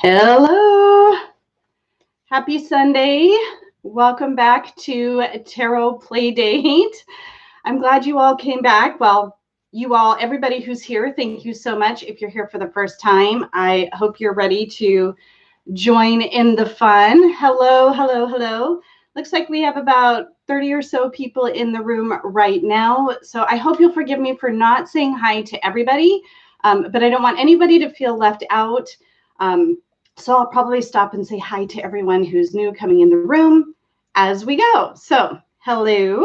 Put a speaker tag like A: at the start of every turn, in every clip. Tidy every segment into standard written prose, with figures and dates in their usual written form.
A: Hello. Happy Sunday. Welcome back to Tarot Playdate. I'm glad you all came back. Well, you all, everybody who's here, thank you so much. If you're here for the first time, I hope you're ready to join in the fun. Hello, hello, hello. Looks like we have about 30 or so people in the room right now. So I hope you'll forgive me for not saying hi to everybody, but I don't want anybody to feel left out. So I'll probably stop and say hi to everyone who's new coming in the room as we go. So hello.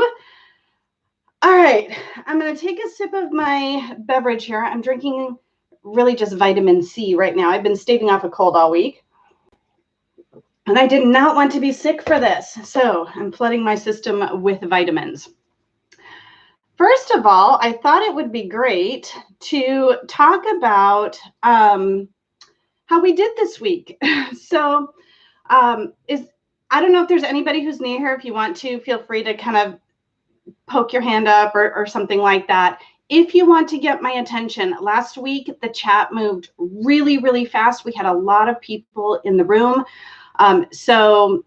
A: All right, I'm going to take a sip of my beverage here. I'm drinking really just vitamin C right now. I've been staving off a cold all week. And I did not want to be sick for this. So I'm flooding my system with vitamins. First of all, I thought it would be great to talk about how we did this week. So I don't know if there's anybody who's new here. If you want to, feel free to kind of poke your hand up or something like that. If you want to get my attention, last week the chat moved really, really fast. We had a lot of people in the room. So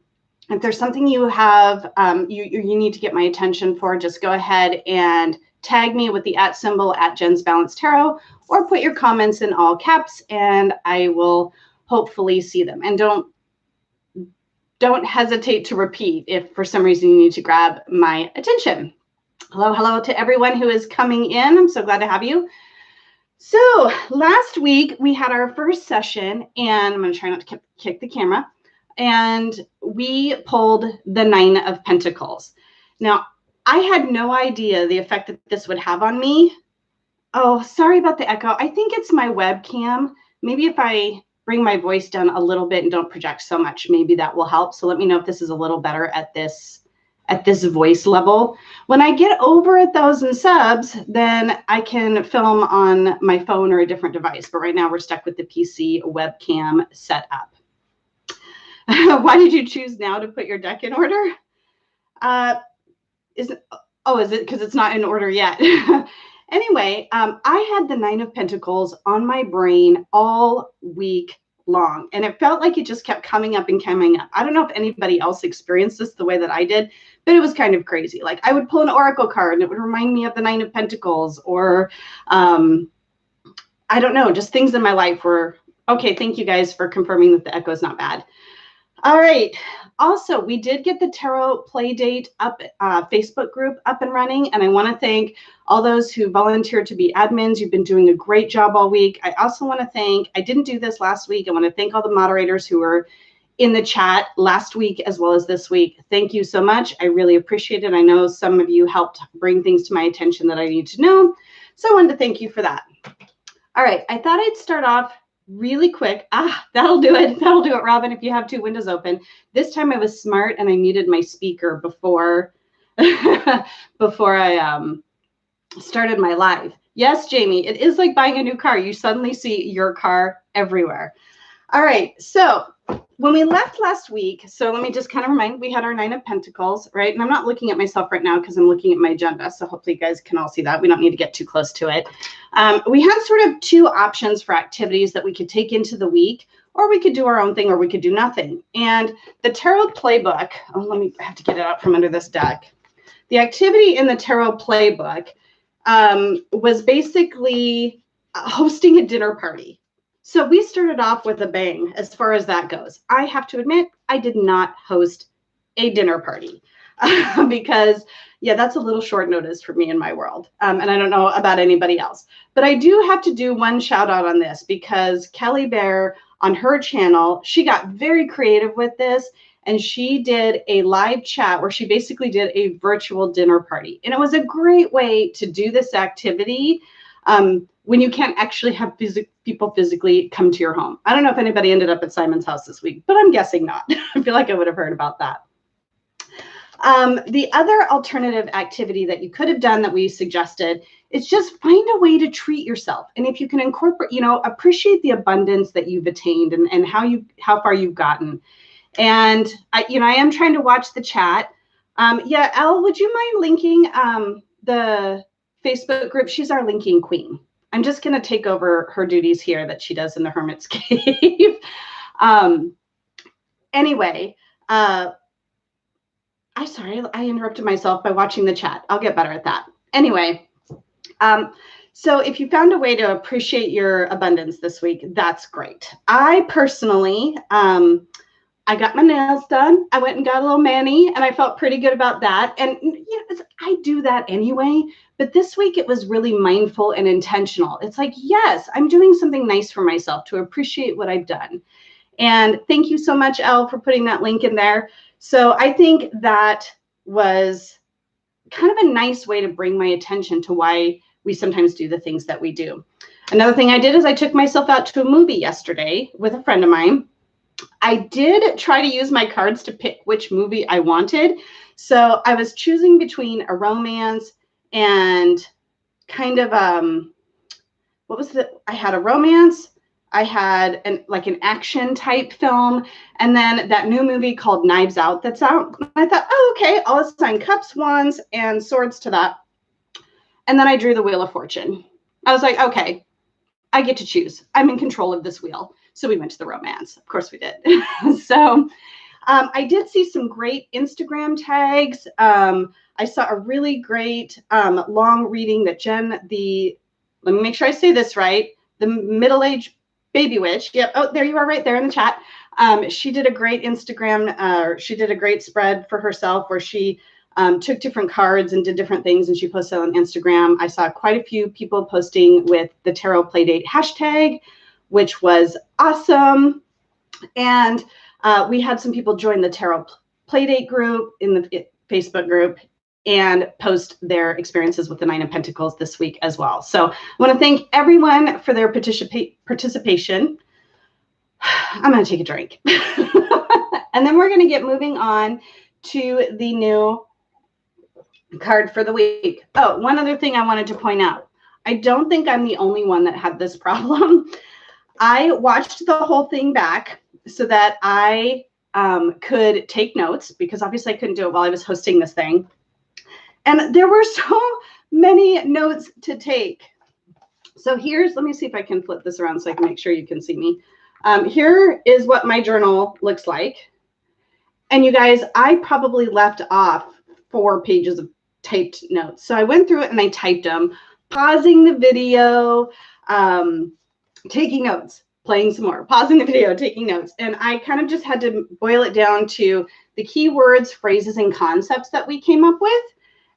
A: if there's something you have, you need to get my attention for, just go ahead and tag me with the @ symbol at Jen's Balanced Tarot, or put your comments in all caps and I will hopefully see them. And don't hesitate to repeat if for some reason you need to grab my attention. Hello, hello to everyone who is coming in. I'm so glad to have you. So last week we had our first session, and I'm going to try not to kick the camera. And we pulled the 9 of Pentacles. Now, I had no idea the effect that this would have on me. Oh, sorry about the echo. I think it's my webcam. Maybe if I bring my voice down a little bit and don't project so much, maybe that will help. So let me know if this is a little better at this voice level. When I get over 1,000 subs, then I can film on my phone or a different device. But right now we're stuck with the PC webcam setup. Why did you choose now to put your deck in order? Is it because it's not in order yet? Anyway, I had the 9 of Pentacles on my brain all week long, and it felt like it just kept coming up and coming up. I don't know if anybody else experienced this the way that I did, but it was kind of crazy. Like I would pull an oracle card and it would remind me of the 9 of Pentacles, or I don't know, just things in my life were okay. Thank you guys for confirming that the echo is not bad. All right. Also, we did get the Tarot Playdate Facebook group up and running, and I want to thank all those who volunteered to be admins. You've been doing a great job all week. I also want to thank, I didn't do this last week, I want to thank all the moderators who were in the chat last week as well as this week. Thank you so much. I really appreciate it. I know some of you helped bring things to my attention that I need to know, so I wanted to thank you for that. All right, I thought I'd start off really quick. That'll do it. That'll do it, Robin, if you have 2 windows open. This time I was smart and I muted my speaker before before I started my live. Yes, Jamie, it is like buying a new car. You suddenly see your car everywhere. All right, so when we left last week, so let me just kind of remind, we had our 9 of Pentacles, right? And I'm not looking at myself right now because I'm looking at my agenda, so hopefully you guys can all see that. We don't need to get too close to it. We had sort of 2 options for activities that we could take into the week, or we could do our own thing, or we could do nothing. And the Tarot Playbook, I have to get it out from under this deck. The activity in the Tarot Playbook was basically hosting a dinner party. So we started off with a bang as far as that goes. I have to admit, I did not host a dinner party because, yeah, that's a little short notice for me in my world. And I don't know about anybody else. But I do have to do one shout out on this because Kelly Bear on her channel, she got very creative with this. And she did a live chat where she basically did a virtual dinner party. And it was a great way to do this activity when you can't actually have people physically come to your home. I don't know if anybody ended up at Simon's house this week, but I'm guessing not. I feel like I would have heard about that. The other alternative activity that you could have done that we suggested is just find a way to treat yourself. And if you can incorporate, appreciate the abundance that you've attained and how far you've gotten. And I am trying to watch the chat. Yeah, Elle, would you mind linking the Facebook group? She's our linking queen. I'm just going to take over her duties here that she does in the Hermit's Cave. Anyway, I interrupted myself by watching the chat. I'll get better at that. Anyway, so if you found a way to appreciate your abundance this week, that's great. I personally, I got my nails done. I went and got a little mani, and I felt pretty good about that. And I do that anyway, but this week it was really mindful and intentional. It's like, yes, I'm doing something nice for myself to appreciate what I've done. And thank you so much, Elle, for putting that link in there. So I think that was kind of a nice way to bring my attention to why we sometimes do the things that we do. Another thing I did is I took myself out to a movie yesterday with a friend of mine. I did try to use my cards to pick which movie I wanted. So I was choosing between a romance and kind of, I had a romance, I had an action type film, and then that new movie called Knives Out that's out. I thought, oh, okay, I'll assign cups, wands, and swords to that. And then I drew the Wheel of Fortune. I was like, okay, I get to choose. I'm in control of this wheel. So we went to the romance. Of course we did. So I did see some great Instagram tags. I saw a really great long reading that let me make sure I say this right, the middle-aged baby witch. Yep. Oh, there you are right there in the chat. She did a great she did a great spread for herself where she took different cards and did different things, and she posted on Instagram. I saw quite a few people posting with the Tarot Playdate hashtag, which was awesome. And we had some people join the Tarot Playdate group in the Facebook group and post their experiences with the Nine of Pentacles this week as well. So I want to thank everyone for their participation. I'm going to take a drink. And then we're going to get moving on to the new card for the week. Oh, one other thing I wanted to point out. I don't think I'm the only one that had this problem. I watched the whole thing back so that I could take notes, because obviously I couldn't do it while I was hosting this thing. And there were so many notes to take. So let me see if I can flip this around so I can make sure you can see me. Here is what my journal looks like. And you guys, I probably left off 4 pages of typed notes. So I went through it and I typed them, pausing the video, taking notes, playing some more, pausing the video, taking notes. And I kind of just had to boil it down to the key words, phrases, and concepts that we came up with.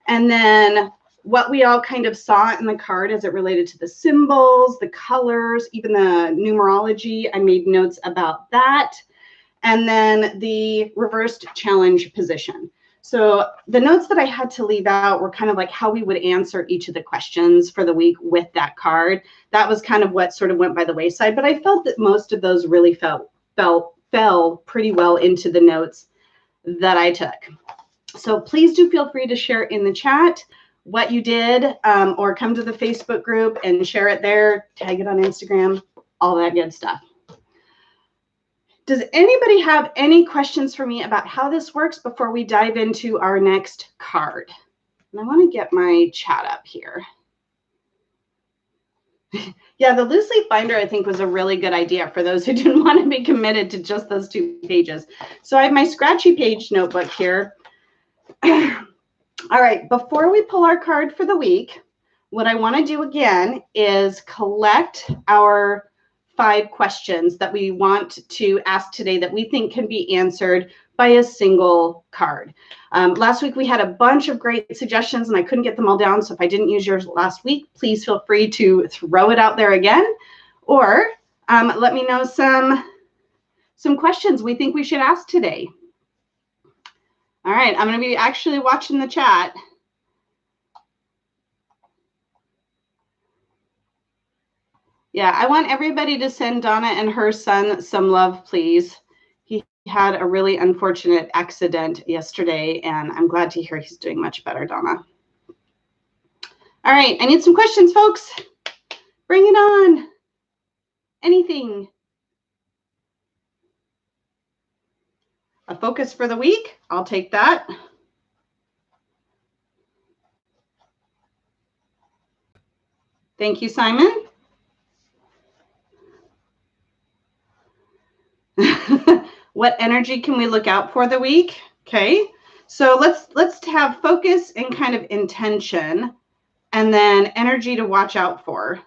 A: And then what we all kind of saw in the card as it related to the symbols, the colors, even the numerology. I made notes about that. And then the reversed challenge position. So the notes that I had to leave out were kind of like how we would answer each of the questions for the week with that card. That was kind of what sort of went by the wayside, but I felt that most of those really fell pretty well into the notes that I took. So please do feel free to share in the chat what you did, or come to the Facebook group and share it there, tag it on Instagram, all that good stuff. Does anybody have any questions for me about how this works before we dive into our next card? And I want to get my chat up here. Yeah, the loose leaf binder, I think, was a really good idea for those who didn't want to be committed to just those 2 pages. So I have my scratchy page notebook here. All right, before we pull our card for the week, what I want to do again is collect our 5 questions that we want to ask today that we think can be answered by a single card. Last week we had a bunch of great suggestions and I couldn't get them all down. So if I didn't use yours last week, please feel free to throw it out there again, or let me know some questions we think we should ask today. All right, I'm going to be actually watching the chat. Yeah, I want everybody to send Donna and her son some love, please. He had a really unfortunate accident yesterday, and I'm glad to hear he's doing much better, Donna. All right, I need some questions, folks. Bring it on. Anything. A focus for the week, I'll take that. Thank you, Simon. What energy can we look out for the week? Okay. So let's have focus and kind of intention, and then energy to watch out for.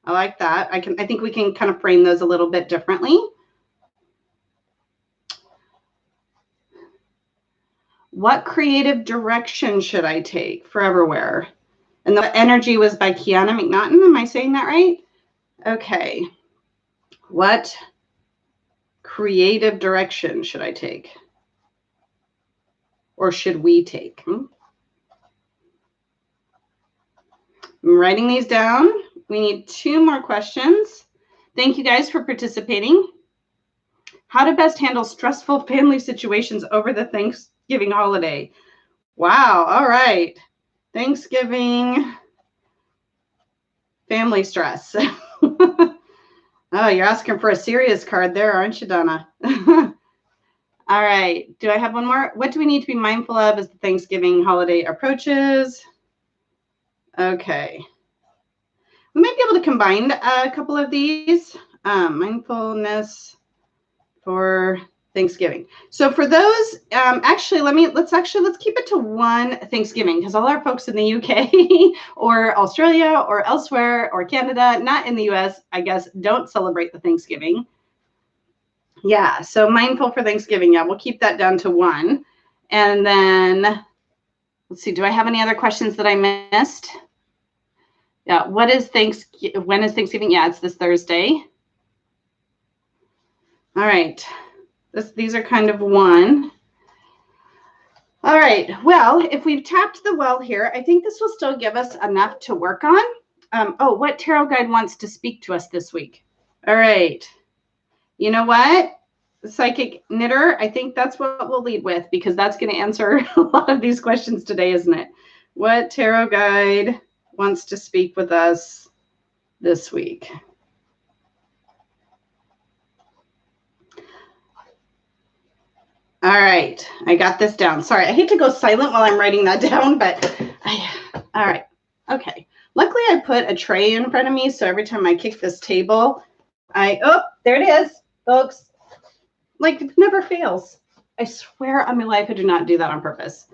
A: I like that. I think we can kind of frame those a little bit differently. What creative direction should I take for Everywhere? And the energy was by Kiana McNaughton. Am I saying that right? Okay. What creative direction should I take? Or should we take? I'm writing these down. We need 2 more questions. Thank you guys for participating. How to best handle stressful family situations over the Thanksgiving holiday. Wow. All right. Thanksgiving family stress. Oh, you're asking for a serious card there, aren't you, Donna? All right. Do I have one more? What do we need to be mindful of as the Thanksgiving holiday approaches? Okay. We might be able to combine a couple of these. Mindfulness for Thanksgiving. So for those, let's keep it to one Thanksgiving, because all our folks in the UK or Australia or elsewhere or Canada, not in the US, I guess, don't celebrate the Thanksgiving. Yeah, so mindful for Thanksgiving. Yeah, we'll keep that down to 1. And then let's see, do I have any other questions that I missed? Yeah, when is Thanksgiving? Yeah, it's this Thursday. All right. These are kind of 1. All right. Well, if we've tapped the well here, I think this will still give us enough to work on. What tarot guide wants to speak to us this week? All right. You know what? Psychic Knitter, I think that's what we'll lead with, because that's going to answer a lot of these questions today, isn't it? What tarot guide wants to speak with us this week? All right, I got this down. Sorry, I hate to go silent while I'm writing that down, but all right, okay. Luckily, I put a tray in front of me, so every time I kick this table, there it is, folks. Like, it never fails. I swear on my life, I do not do that on purpose.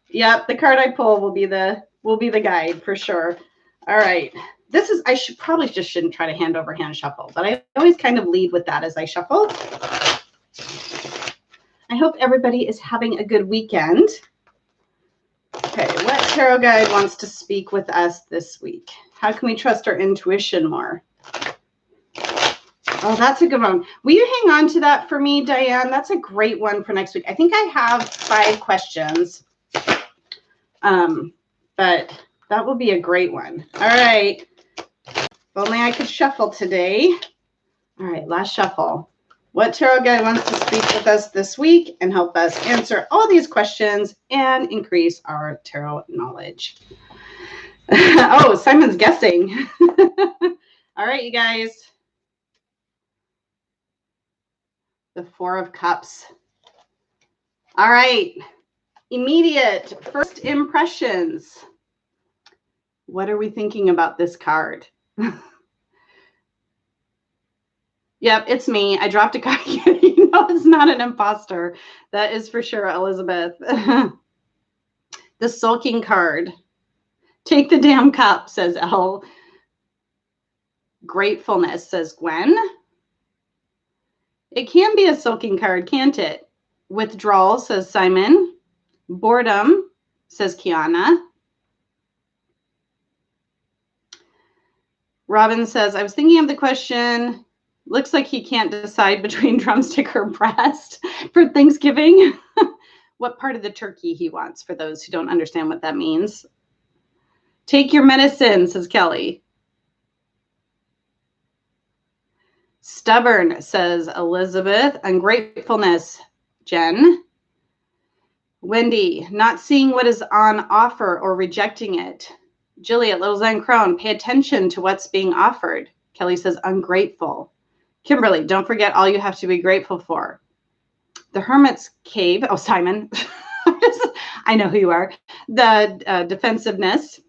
A: Yep, the card I pull will be the guide for sure. All right. I shouldn't try to hand over hand shuffle, but I always kind of lead with that as I shuffle. I hope everybody is having a good weekend. Okay, what tarot guide wants to speak with us this week? How can we trust our intuition more? Oh, that's a good one. Will you hang on to that for me, Diane? That's a great one for next week. I think I have 5 questions, but that will be a great one. All right. If only I could shuffle today. All right, last shuffle. What tarot guide wants to speak with us this week and help us answer all these questions and increase our tarot knowledge? Oh, Simon's guessing. All right, you guys. The 4 of Cups. All right. Immediate first impressions. What are we thinking about this card? Yep, it's me. I dropped a card. You know, it's not an imposter. That is for sure, Elizabeth. The sulking card. Take the damn cup, says Elle. Gratefulness, says Gwen. It can be a sulking card, can't it? Withdrawal, says Simon. Boredom, says Kiana. Robin says, I was thinking of the question. Looks like he can't decide between drumstick or breast for Thanksgiving. What part of the turkey he wants, for those who don't understand what that means. Take your medicine, says Kelly. Stubborn, says Elizabeth. Ungratefulness, Jen. Wendy, not seeing what is on offer or rejecting it. Jilliet, Little Zen Crone, pay attention to what's being offered. Kelly says ungrateful. Kimberly, don't forget all you have to be grateful for. The Hermit's Cave. Oh, Simon. I know who you are. The defensiveness.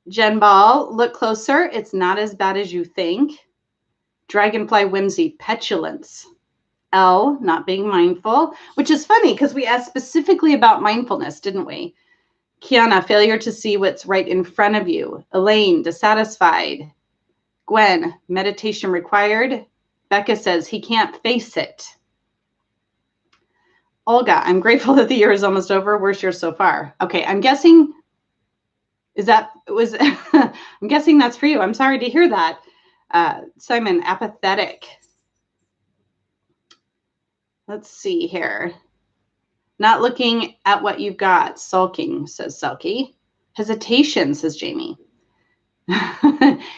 A: Jen Ball, look closer. It's not as bad as you think. Dragonfly whimsy, petulance. L, not being mindful, which is funny because we asked specifically about mindfulness, didn't we? Kiana, failure to see what's right in front of you. Elaine, dissatisfied. Gwen, meditation required. Becca says he can't face it. Olga, I'm grateful that the year is almost over. Worst year so far. Okay, I'm guessing, I'm guessing that's for you. I'm sorry to hear that. Simon, apathetic. Let's see here. Not looking at what you've got. Sulking, says Selkie. Hesitation, says Jamie.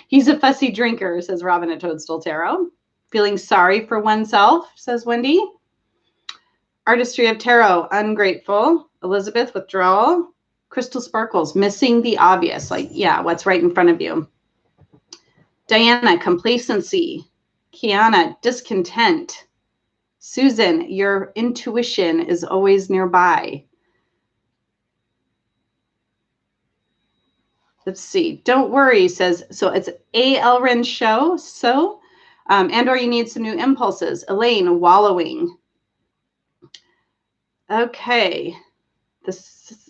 A: He's a fussy drinker, says Robin at Toadstool Tarot. Feeling sorry for oneself, says Wendy. Artistry of Tarot, ungrateful. Elizabeth, withdrawal. Crystal Sparkles, missing the obvious. Like, yeah, what's right in front of you. Diana, complacency. Kiana, discontent. Susan, your intuition is always nearby. Let's see. Don't worry, says, so it's A. Elrin show. So, and or you need some new impulses. Elaine, wallowing. Okay. Let's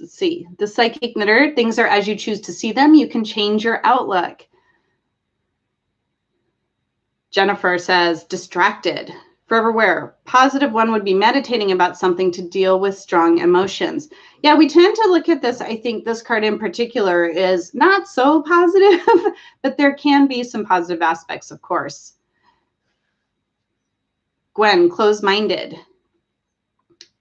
A: see. The psychic knitter, things are as you choose to see them. You can change your outlook. Jennifer says, distracted. Forever Wear. Positive one would be meditating about something to deal with strong emotions. Yeah, we tend to look at this. I think this card in particular is not so positive, but there can be some positive aspects, of course. Gwen, closed-minded.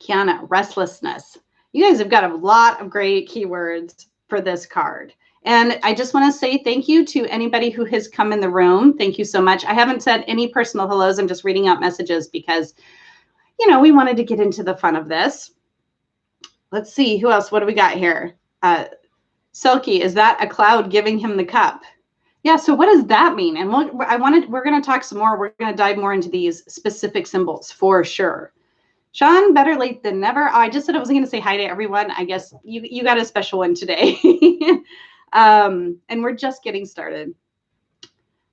A: Kiana, restlessness. You guys have got a lot of great keywords for this card. And I just want to say thank you to anybody who has come in the room. Thank you so much. I haven't said any personal hellos. I'm just reading out messages because, you know, we wanted to get into the fun of this. Let's see. Who else? What do we got here? Selkie, is that a cloud giving him the cup? Yeah, so what does that mean? And we're going to talk some more. We're going to dive more into these specific symbols for sure. Sean, better late than never. Oh, I just said I was going to say hi to everyone. I guess you got a special one today. And we're just getting started.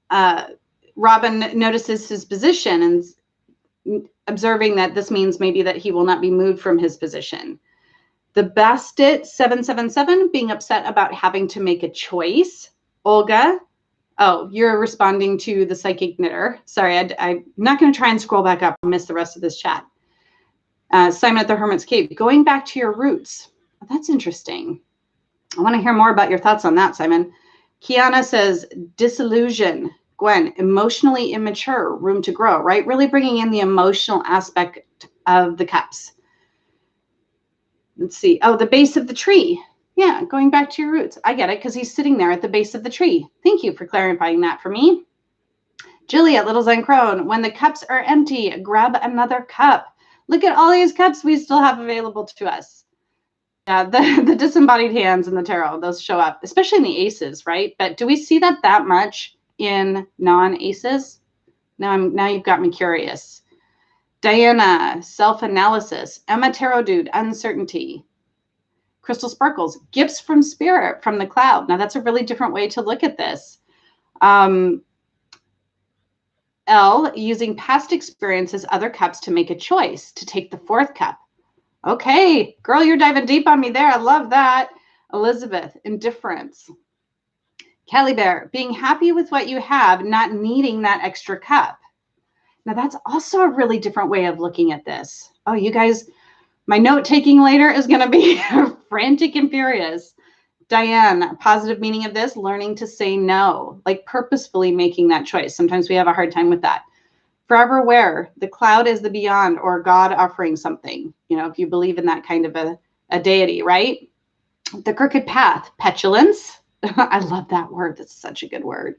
A: Robin notices his position and observing that this means maybe that he will not be moved from his position. The Bastet 777 being upset about having to make a choice. Olga, oh, you're responding to the psychic knitter. Sorry, I'm not going to try and scroll back up and miss the rest of this chat. Simon at the Hermit's Cave, going back to your roots. Oh, that's interesting. I want to hear more about your thoughts on that, Simon. Kiana says, disillusion. Gwen, emotionally immature, room to grow, right? Really bringing in the emotional aspect of the cups. Let's see. Oh, the base of the tree. Yeah, going back to your roots. I get it because he's sitting there at the base of the tree. Thank you for clarifying that for me. Jilly at Little Zen Crone, when the cups are empty, grab another cup. Look at all these cups we still have available to us. Yeah, the disembodied hands in the tarot, those show up, especially in the aces, right? But do we see that much in non-aces? Now you've got me curious. Diana, self-analysis. Emma, tarot dude, uncertainty. Crystal Sparkles, gifts from spirit, from the cloud. Now that's a really different way to look at this. L, using past experiences, other cups to make a choice, to take the fourth cup. Okay, girl, you're diving deep on me there. I love that. Elizabeth, indifference. Kelly Bear, being happy with what you have, not needing that extra cup. Now, that's also a really different way of looking at this. Oh, you guys, my note-taking later is going to be frantic and furious. Diane, positive meaning of this, learning to say no, like purposefully making that choice. Sometimes we have a hard time with that. Forever Where, the cloud is the beyond, or God offering something, you know, if you believe in that kind of a deity, right? The Crooked Path, petulance. I love that word. That's such a good word.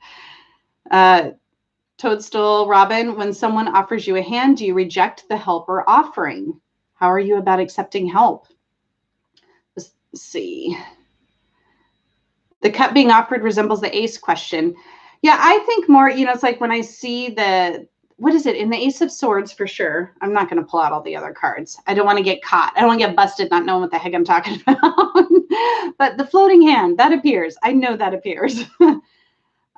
A: Toadstool Robin, when someone offers you a hand, do you reject the help or offering? How are you about accepting help? Let's see. The cup being offered resembles the ace question. Yeah, I think more, you know, it's like when I see what is it? In the Ace of Swords, for sure. I'm not going to pull out all the other cards. I don't want to get caught. I don't want to get busted not knowing what the heck I'm talking about. But the floating hand, that appears. I know that appears.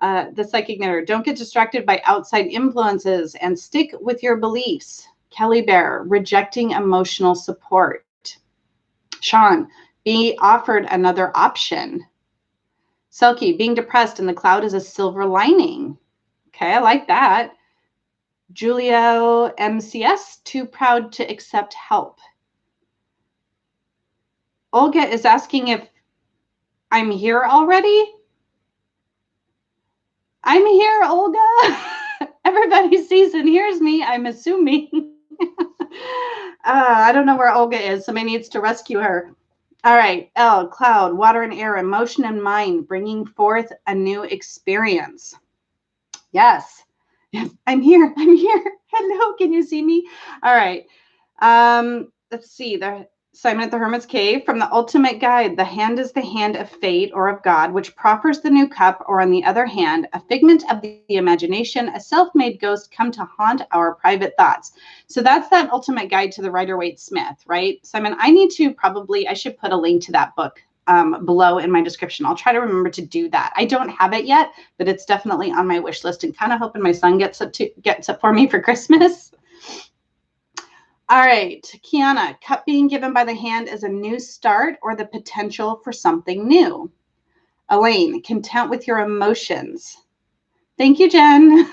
A: The psychic knitter, don't get distracted by outside influences and stick with your beliefs. Kelly Bear, rejecting emotional support. Sean, be offered another option. Selkie, being depressed and the cloud is a silver lining. Okay, I like that. Julio MCS, too proud to accept help. Olga is asking if I'm here already. I'm here, Olga. Everybody sees and hears me, I'm assuming. I don't know where Olga is. Somebody needs to rescue her. All right. L, cloud, water and air, emotion and mind, bringing forth a new experience. Yes. Yes. I'm here. I'm here. Hello. Can you see me? All right. Let's see. Simon at the Hermit's Cave, from the ultimate guide, the hand is the hand of fate or of God, which proffers the new cup, or on the other hand, a figment of the imagination, a self-made ghost come to haunt our private thoughts. So that's that ultimate guide to the Rider-Waite-Smith, right? Simon, I should put a link to that book below in my description. I'll try to remember to do that. I don't have it yet, but it's definitely on my wish list and kind of hoping my son gets it for me for Christmas. All right, Kiana, cup being given by the hand is a new start or the potential for something new. Elaine, content with your emotions. Thank you, Jen.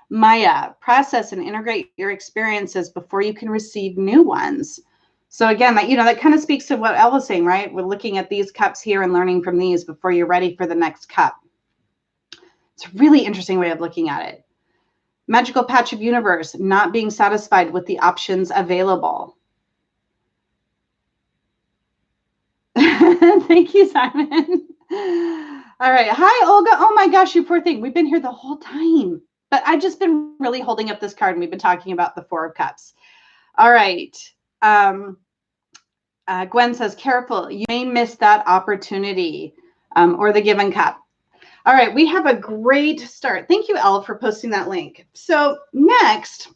A: Maya, process and integrate your experiences before you can receive new ones. So again, that kind of speaks to what Elle was saying, right? We're looking at these cups here and learning from these before you're ready for the next cup. It's a really interesting way of looking at it. Magical patch of universe, not being satisfied with the options available. Thank you, Simon. All right. Hi, Olga. Oh my gosh, you poor thing. We've been here the whole time, but I've just been really holding up this card and we've been talking about the Four of Cups. All right. Gwen says, careful, you may miss that opportunity or the given cup. All right, we have a great start. Thank you, Elle, for posting that link. So next,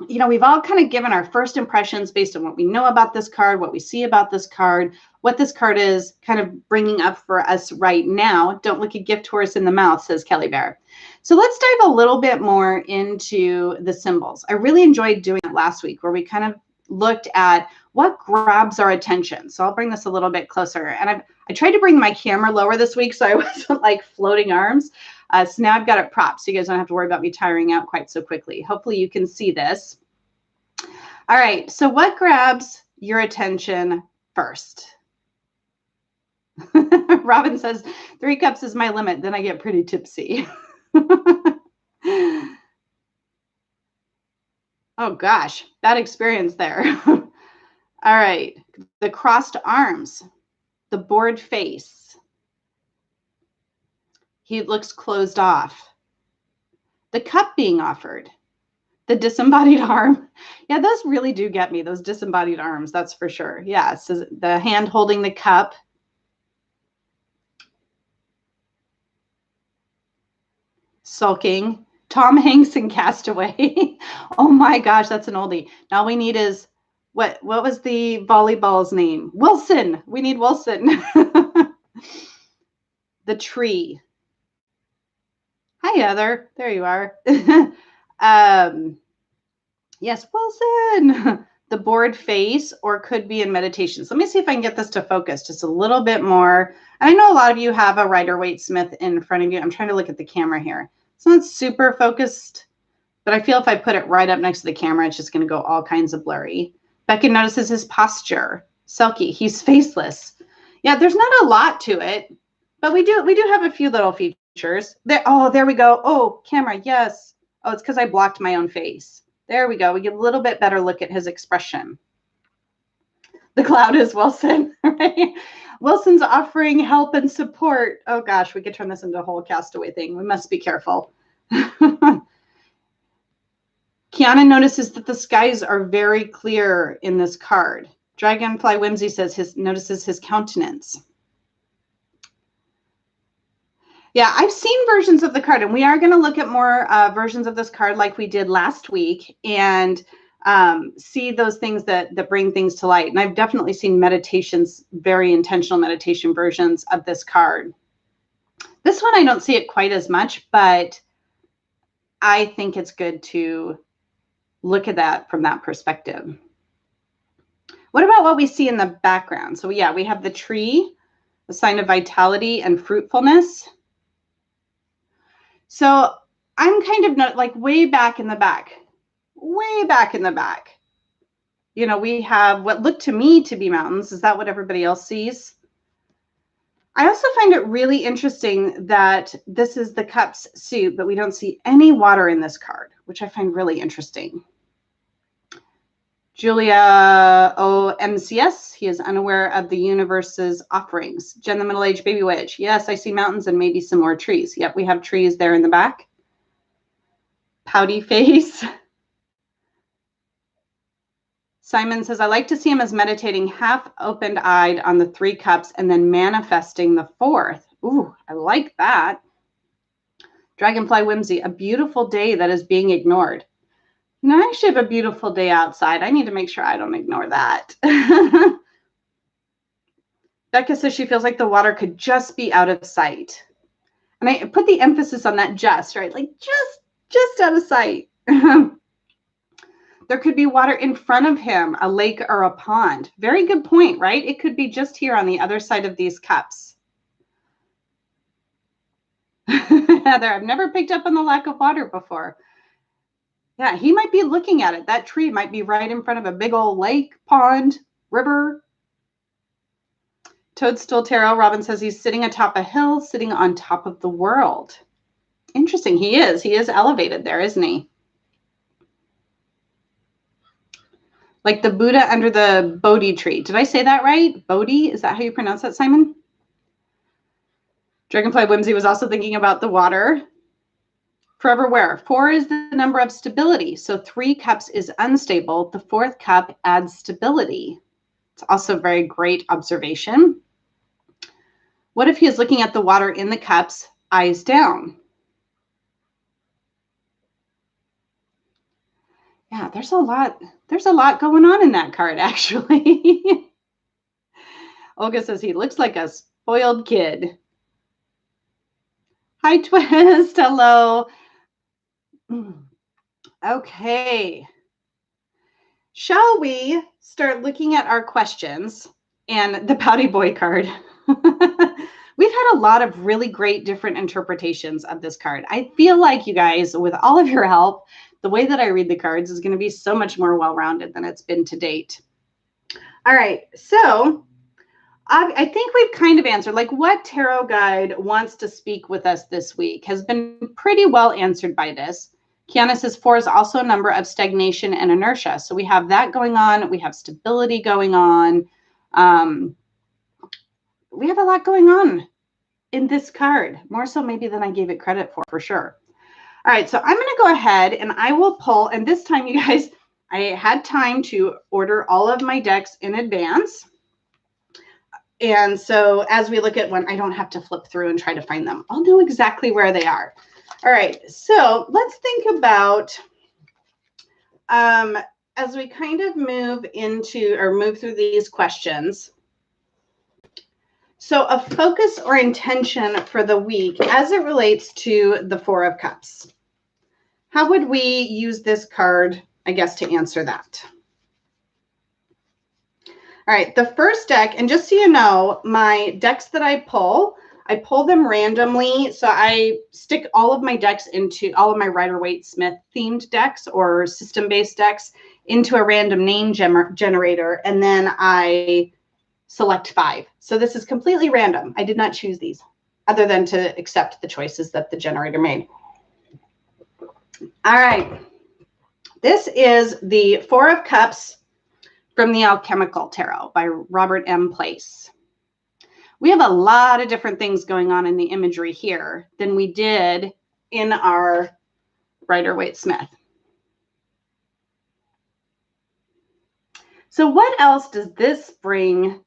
A: we've all kind of given our first impressions based on what we know about this card, what we see about this card, what this card is kind of bringing up for us right now. Don't look a gift horse in the mouth, says Kelly Bear. So let's dive a little bit more into the symbols. I really enjoyed doing it last week where we kind of looked at what grabs our attention. So I'll bring this a little bit closer. And I tried to bring my camera lower this week so I wasn't like floating arms. So now I've got it propped so you guys don't have to worry about me tiring out quite so quickly. Hopefully you can see this. All right, so what grabs your attention first? Robin says, 3 cups is my limit, then I get pretty tipsy. Oh gosh, bad experience there. All right, the crossed arms, the bored face. He looks closed off. The cup being offered. The disembodied arm. Yeah, those really do get me, those disembodied arms, that's for sure. Yeah, so the hand holding the cup. Sulking. Tom Hanks in Castaway. Oh my gosh, that's an oldie. Now all we need is, what was the volleyball's name? Wilson. We need Wilson. The tree. Hi, Heather. There you are. Yes, Wilson. The bored face, or could be in meditation. So let me see if I can get this to focus just a little bit more. And I know a lot of you have a Rider-Waite-Smith in front of you. I'm trying to look at the camera here. It's not super focused, but I feel if I put it right up next to the camera, it's just going to go all kinds of blurry. Becca notices his posture. Selkie, he's faceless. Yeah, there's not a lot to it, but we do have a few little features. There we go. Oh, camera, yes. Oh, it's because I blocked my own face. There we go. We get a little bit better look at his expression. The cloud is Wilson, right? Wilson's offering help and support. Oh gosh, we could turn this into a whole Castaway thing. We must be careful. Kiana notices that the skies are very clear in this card. Dragonfly Whimsy says notices his countenance. Yeah, I've seen versions of the card, and we are going to look at more versions of this card like we did last week and see those things that bring things to light. And I've definitely seen meditations, very intentional meditation versions of this card. This one, I don't see it quite as much, but I think it's good to look at that from that perspective. What about what we see in the background? So yeah, we have the tree, a sign of vitality and fruitfulness. So I'm kind of not like way back in the back, way back in the back. You know, we have what look to me to be mountains. Is that what everybody else sees? I also find it really interesting that this is the cups suit, but we don't see any water in this card, which I find really interesting. Julia OMCS, he is unaware of the universe's offerings. Jen, the middle-aged baby witch. Yes, I see mountains and maybe some more trees. Yep, we have trees there in the back. Pouty face. Simon says, I like to see him as meditating half open-eyed on the 3 cups and then manifesting the 4th. Ooh, I like that. Dragonfly Whimsy, a beautiful day that is being ignored. You know, I actually have a beautiful day outside. I need to make sure I don't ignore that. Becca says she feels like the water could just be out of sight. And I put the emphasis on that just, right? Like just out of sight. There could be water in front of him, a lake or a pond. Very good point, right? It could be just here on the other side of these cups. Heather, I've never picked up on the lack of water before. Yeah, he might be looking at it. That tree might be right in front of a big old lake, pond, river. Toadstool Tarot, Robin says he's sitting atop a hill, sitting on top of the world. Interesting. He is. He is elevated there, isn't he? Like the Buddha under the Bodhi tree. Did I say that right? Bodhi? Is that how you pronounce that, Simon? Dragonfly Whimsy was also thinking about the water. Forever where? 4 is the number of stability. So 3 cups is unstable. The 4th cup adds stability. It's also a very great observation. What if he is looking at the water in the cups, eyes down? Yeah, there's a lot going on in that card, actually. Olga says he looks like a spoiled kid. Hi, Twist. Hello. Okay. Shall we start looking at our questions and the Pouty Boy card? We've had a lot of really great different interpretations of this card. I feel like you guys, with all of your help, the way that I read the cards is going to be so much more well-rounded than it's been to date. All right, so I think we've kind of answered, like what tarot guide wants to speak with us this week has been pretty well answered by this. Kiana says 4 is also a number of stagnation and inertia. So we have that going on. We have stability going on. We have a lot going on in this card, more so maybe than I gave it credit for sure. All right, so I'm going to go ahead and I will pull, and this time, you guys, I had time to order all of my decks in advance. And so as we look at one, I don't have to flip through and try to find them. I'll know exactly where they are. All right, so let's think about, as we kind of move through these questions. So a focus or intention for the week as it relates to the 4 of Cups. How would we use this card, I guess, to answer that? All right, the first deck, and just so you know, my decks that I pull them randomly. So I stick all of my decks into all of my Rider-Waite-Smith themed decks or system-based decks into a random name generator, and then I select 5. So this is completely random. I did not choose these other than to accept the choices that the generator made. All right. This is the 4 of Cups from the Alchemical Tarot by Robert M. Place. We have a lot of different things going on in the imagery here than we did in our Rider-Waite-Smith. So what else does this bring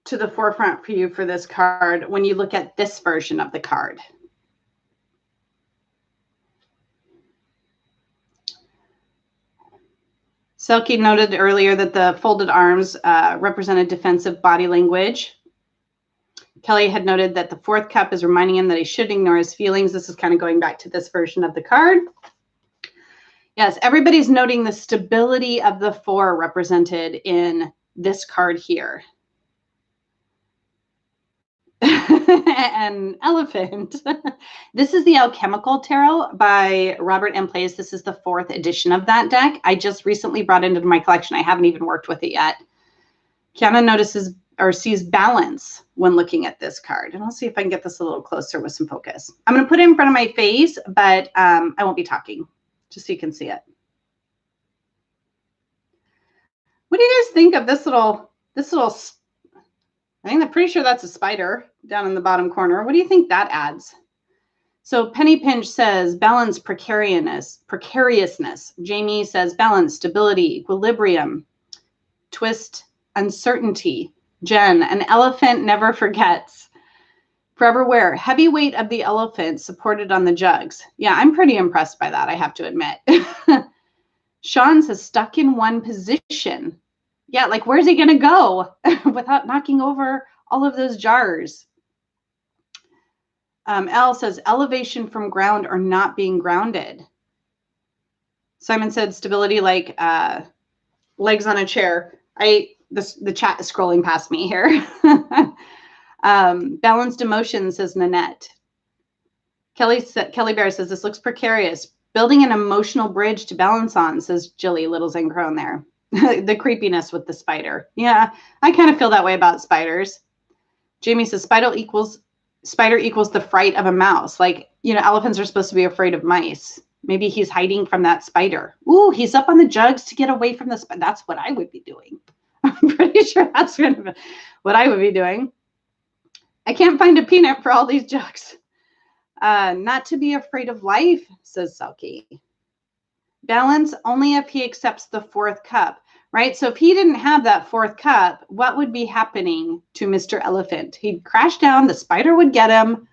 A: to the forefront for you for this card when you look at this version of the card? Selkie noted earlier that the folded arms represented defensive body language. Kelly had noted that the fourth cup is reminding him that he shouldn't ignore his feelings. This is kind of going back to this version of the card. Yes, everybody's noting the stability of the 4 represented in this card here. An elephant. This is the Alchemical Tarot by Robert M. Plays. This is the 4th edition of that deck. I just recently brought it into my collection. I haven't even worked with it yet. Kiana notices or sees balance when looking at this card. And I'll see if I can get this a little closer with some focus. I'm going to put it in front of my face, but I won't be talking, just so you can see it. What do you guys think of this little, I think I'm pretty sure that's a spider down in the bottom corner. What do you think that adds? So Penny Pinch says balance, precariousness. Jamie says balance, stability, equilibrium, twist, uncertainty. Jen, an elephant never forgets. Forever wear, heavy weight of the elephant supported on the jugs. Yeah, I'm pretty impressed by that, I have to admit. Sean says stuck in one position. Yeah, like where's he going to go without knocking over all of those jars? Elle says elevation from ground or not being grounded. Simon said stability like legs on a chair. The chat is scrolling past me here. Balanced emotions, says Nanette. Kelly Bear says this looks precarious. Building an emotional bridge to balance on, says Jilly Little Zen Crone there. The creepiness with the spider. Yeah, I kind of feel that way about spiders. Jamie says spider equals the fright of a mouse. Like, you know, elephants are supposed to be afraid of mice. Maybe he's hiding from that spider. Ooh, he's up on the jugs to get away from the spider. That's what I would be doing. I'm pretty sure that's what I would be doing. I can't find a peanut for all these jugs. Not to be afraid of life, says Selkie. Balance only if he accepts the 4th cup, right? So if he didn't have that 4th cup, what would be happening to Mr. Elephant? He'd crash down. The spider would get him.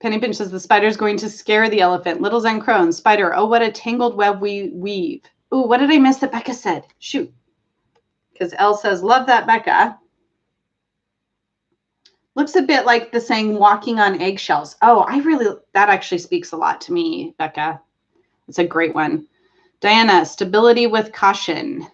A: Penny Pinch says the spider's going to scare the elephant. Little Zen Crone, spider, oh, what a tangled web we weave. Ooh, what did I miss that Becca said? Shoot. Because Elle says, love that, Becca. Looks a bit like the saying walking on eggshells. Oh, that actually speaks a lot to me, Becca. It's a great one. Diana, stability with caution.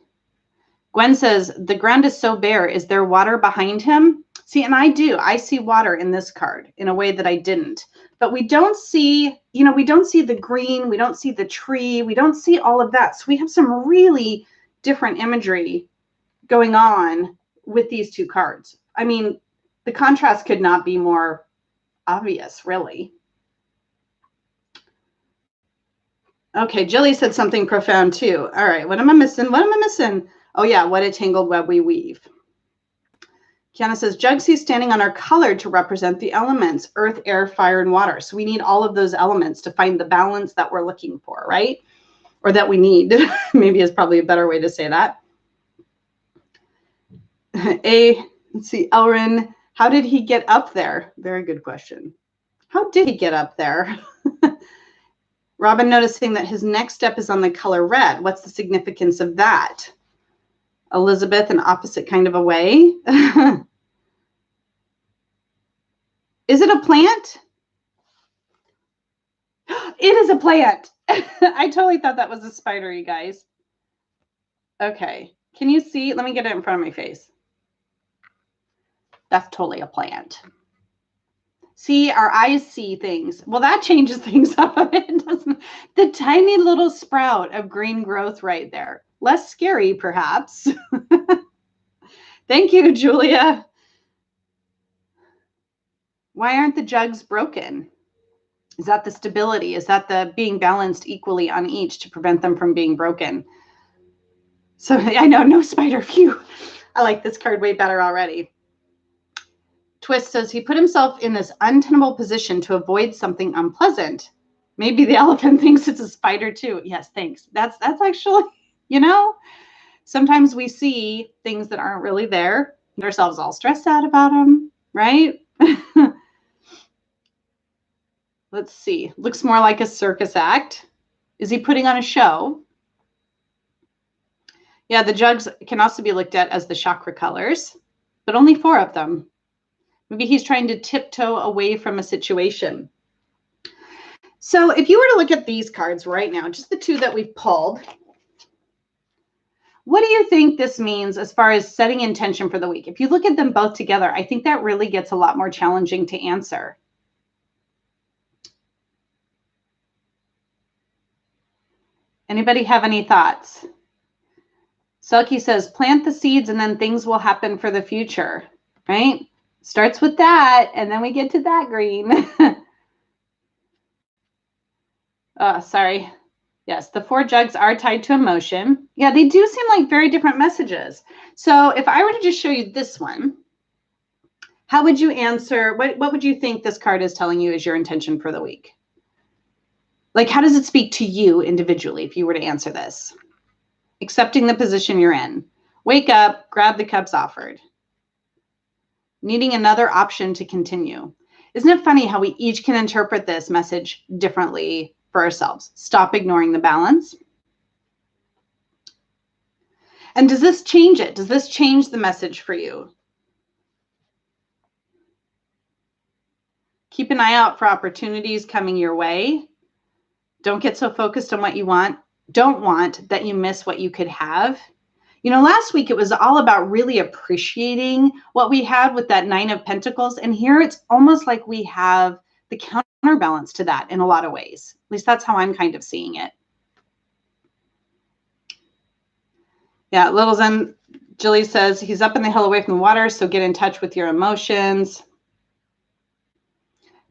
A: Gwen says, the ground is so bare. Is there water behind him? See, and I do. I see water in this card in a way that I didn't. But we don't see, we don't see the green. We don't see the tree. We don't see all of that. So we have some really different imagery going on with these two cards. I mean, the contrast could not be more obvious, really. Okay, Jilly said something profound too. All right, what am I missing? Oh yeah, what a tangled web we weave. Kiana says, Jugsy's standing on our color to represent the elements, earth, air, fire, and water. So we need all of those elements to find the balance that we're looking for, right? Or that we need, maybe is probably a better way to say that. Let's see, Elrin, how did he get up there? Very good question. How did he get up there? Robin noticing that his next step is on the color red. What's the significance of that? Elizabeth, an opposite kind of a way. Is it a plant? It is a plant. I totally thought that was a spider, you guys. Okay. Can you see? Let me get it in front of my face. That's totally a plant. See, our eyes see things. Well, that changes things up a bit, doesn't it? The tiny little sprout of green growth right there. Less scary, perhaps. Thank you, Julia. Why aren't the jugs broken? Is that the stability? Is that the being balanced equally on each to prevent them from being broken? So I know, no spider. Phew. I like this card way better already. Twist says he put himself in this untenable position to avoid something unpleasant. Maybe the elephant thinks it's a spider too. Yes, thanks. That's actually, sometimes we see things that aren't really there. Get ourselves all stressed out about them, right? Let's see. Looks more like a circus act. Is he putting on a show? Yeah, the jugs can also be looked at as the chakra colors, but only 4 of them. Maybe he's trying to tiptoe away from a situation. So if you were to look at these cards right now, just the two that we've pulled, what do you think this means as far as setting intention for the week? If you look at them both together, I think that really gets a lot more challenging to answer. Anybody have any thoughts? Selkie says, plant the seeds and then things will happen for the future, right? Starts with that, and then we get to that green. Oh, sorry. Yes, the 4 jugs are tied to emotion. Yeah, they do seem like very different messages. So if I were to just show you this one, how would you answer? What would you think this card is telling you is your intention for the week? Like, how does it speak to you individually if you were to answer this? Accepting the position you're in. Wake up, grab the cups offered. Needing another option to continue. Isn't it funny how we each can interpret this message differently for ourselves? Stop ignoring the balance. And does this change it? Does this change the message for you? Keep an eye out for opportunities coming your way. Don't get so focused on what you don't want that you miss what you could have. You know, last week it was all about really appreciating what we had with that 9 of Pentacles. And here it's almost like we have the counterbalance to that in a lot of ways. At least that's how I'm kind of seeing it. Yeah, Little Zen Jilly says he's up in the hill away from the water, so get in touch with your emotions.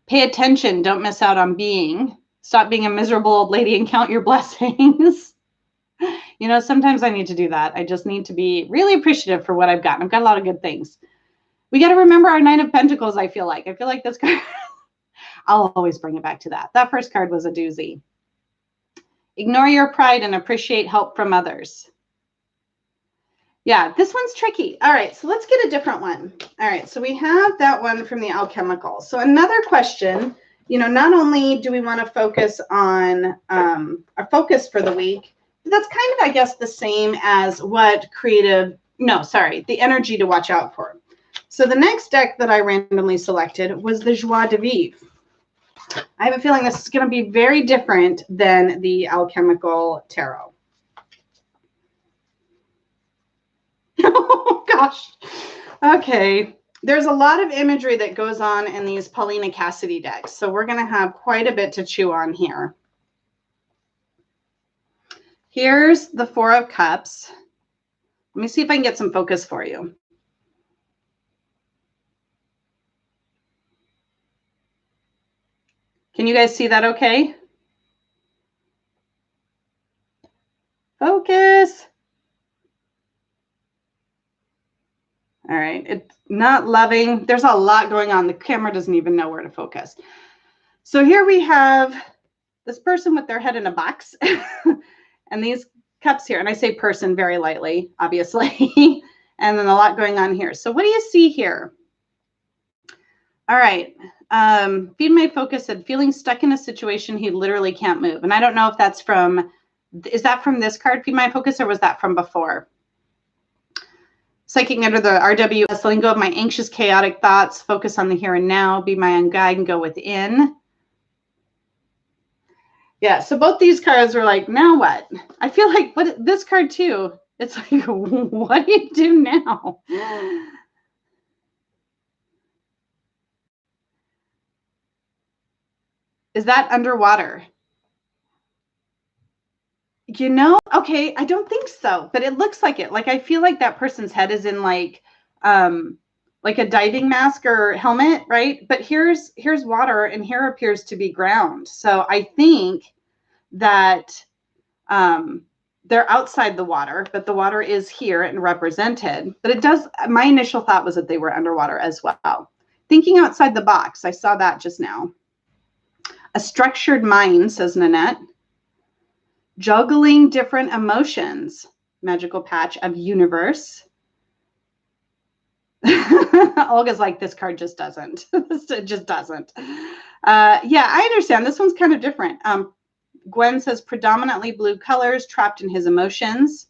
A: Pay attention. Don't miss out on being. Stop being a miserable old lady and count your blessings. You know, sometimes I need to do that. I just need to be really appreciative for what I've got. I've got a lot of good things. We got to remember our 9 of Pentacles, I feel like. this card, I'll always bring it back to that. That first card was a doozy. Ignore your pride and appreciate help from others. Yeah, this one's tricky. All right, so let's get a different one. All right, so we have that one from the alchemical. So another question, you know, not only do we want to focus on our focus for the week, but that's kind of, I guess, the same as what the energy to watch out for. So the next deck that I randomly selected was the Joie de Vivre. I have a feeling this is going to be very different than the alchemical tarot. Oh, gosh. Okay. There's a lot of imagery that goes on in these Paulina Cassidy decks, so we're going to have quite a bit to chew on here. Here's the 4 of Cups. Let me see if I can get some focus for you. Can you guys see that okay? Focus. All right, it's not loving. There's a lot going on. The camera doesn't even know where to focus. So here we have this person with their head in a box and these cups here. And I say person very lightly, obviously. And then a lot going on here. So what do you see here? All right. Feed My Focus said, feeling stuck in a situation he literally can't move. And I don't know if that's from, is that from this card, Feed My Focus, or was that from before? Psychic under the RWS, letting go of my anxious, chaotic thoughts, focus on the here and now, be my own guide and go within. Yeah, so both these cards are like, now what? I feel like this card too, it's like, what do you do now? Is that underwater? You know, okay, I don't think so, but it looks like it. Like, I feel like that person's head is in like a diving mask or helmet, right? But here's water and here appears to be ground. So I think that they're outside the water, but the water is here and represented. But it does, my initial thought was that they were underwater as well. Thinking outside the box, I saw that just now. A structured mind, says Nanette. Juggling different emotions. Magical patch of universe. Olga's like, this card just doesn't. It just doesn't. Yeah, I understand. This one's kind of different. Gwen says predominantly blue colors, trapped in his emotions.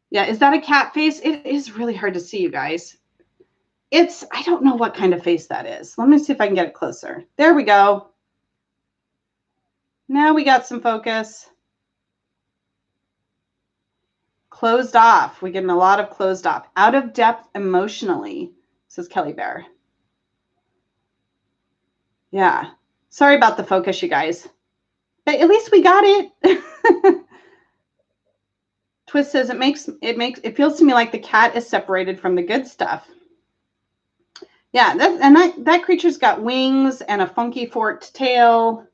A: Yeah, is that a cat face? It is really hard to see, you guys. I don't know what kind of face that is. Let me see if I can get it closer. There we go. Now we got some focus. Closed off. We're getting a lot of closed off. Out of depth emotionally, says Kelly Bear. Yeah. Sorry about the focus, you guys. But at least we got it. Twist says it feels to me like the cat is separated from the good stuff. Yeah, that creature's got wings and a funky forked tail.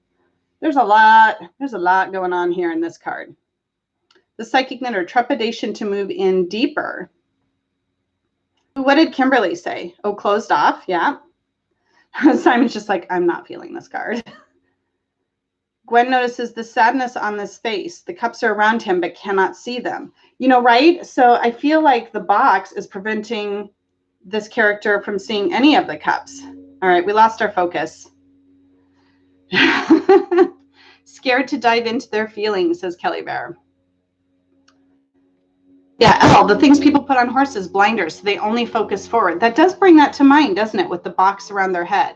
A: There's a lot going on here in this card. The psychic knitter, trepidation to move in deeper. What did Kimberly say? Oh, closed off. Yeah. Simon's just like, I'm not feeling this card. Gwen notices the sadness on this face. The cups are around him, but cannot see them. You know, right? So I feel like the box is preventing this character from seeing any of the cups. All right, we lost our focus. Scared to dive into their feelings, says Kelly Bear. Yeah, the things people put on horses, blinders, so they only focus forward. That does bring that to mind, doesn't it, with the box around their head?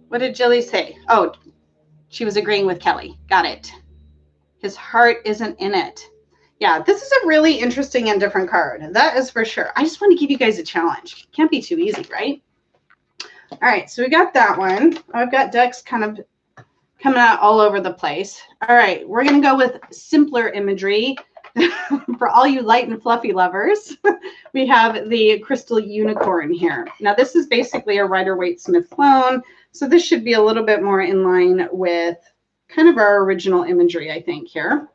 A: What did Jilly say? Oh, she was agreeing with Kelly. Got it. His heart isn't in it. Yeah, this is a really interesting and different card. That is for sure. I just want to give you guys a challenge. Can't be too easy, right? All right, so we got that one. I've got decks kind of coming out all over the place. All right, we're going to go with simpler imagery. For all you light and fluffy lovers, we have the crystal unicorn here. Now, this is basically a Rider-Waite-Smith clone, so this should be a little bit more in line with kind of our original imagery, I think, here.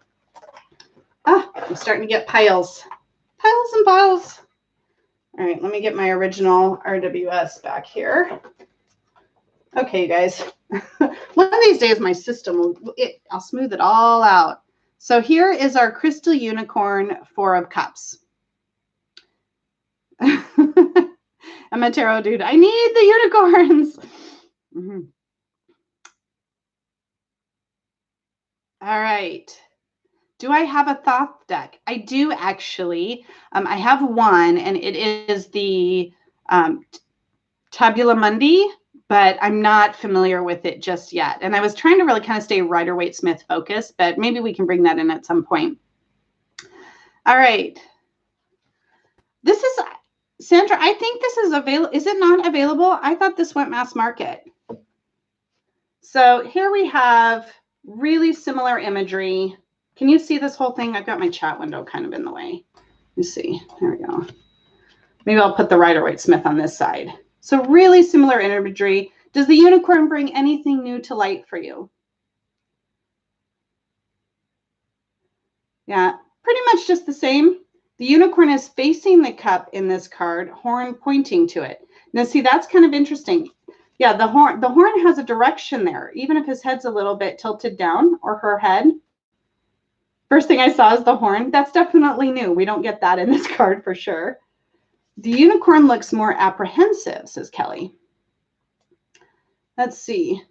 A: I'm starting to get piles and piles. All right, let me get my original RWS back here. Okay, you guys. One of these days, my system I'll smooth it all out. So here is our crystal unicorn, 4 of cups. I'm a tarot dude. I need the unicorns. Mm-hmm. All right. Do I have a Thoth deck? I do, actually. I have one, and it is the Tabula Mundi, but I'm not familiar with it just yet. And I was trying to really kind of stay Rider-Waite-Smith focused, but maybe we can bring that in at some point. All right. This is, Sandra, I think this is available. Is it not available? I thought this went mass market. So here we have really similar imagery. Can you see this whole thing? I've got my chat window kind of in the way. Let's see. There we go. Maybe I'll put the Rider-Waite-Smith on this side. So really similar imagery. Does the unicorn bring anything new to light for you? Yeah, pretty much just the same. The unicorn is facing the cup in this card, horn pointing to it. Now, see, that's kind of interesting. Yeah, the horn has a direction there, even if his head's a little bit tilted down, or her head. First thing I saw is the horn. That's definitely new. We don't get that in this card for sure. The unicorn looks more apprehensive, says Kelly. Let's see.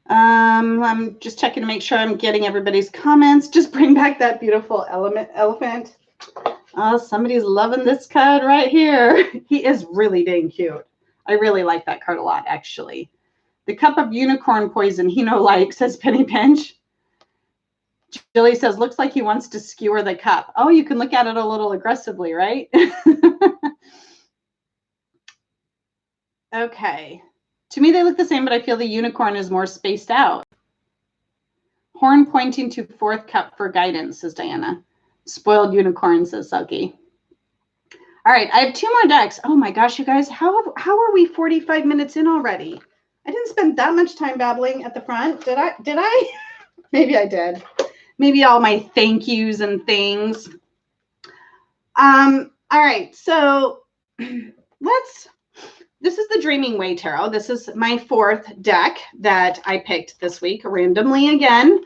A: I'm just checking to make sure I'm getting everybody's comments. Just bring back that beautiful elephant. Oh, somebody's loving this card right here. He is really dang cute. I really like that card a lot, actually. The cup of unicorn poison he no like, says Penny Pinch. Jilly says, looks like he wants to skewer the cup. Oh, you can look at it a little aggressively, right? Okay. To me, they look the same, but I feel the unicorn is more spaced out. Horn pointing to 4th cup for guidance, says Diana. Spoiled unicorn, says Sulky. All right, I have 2 more decks. Oh my gosh, you guys, how are we 45 minutes in already? I didn't spend that much time babbling at the front. Did I? Maybe I did. Maybe all my thank yous and things. All right, so this is the Dreaming Way Tarot. This is my 4th deck that I picked this week, randomly again.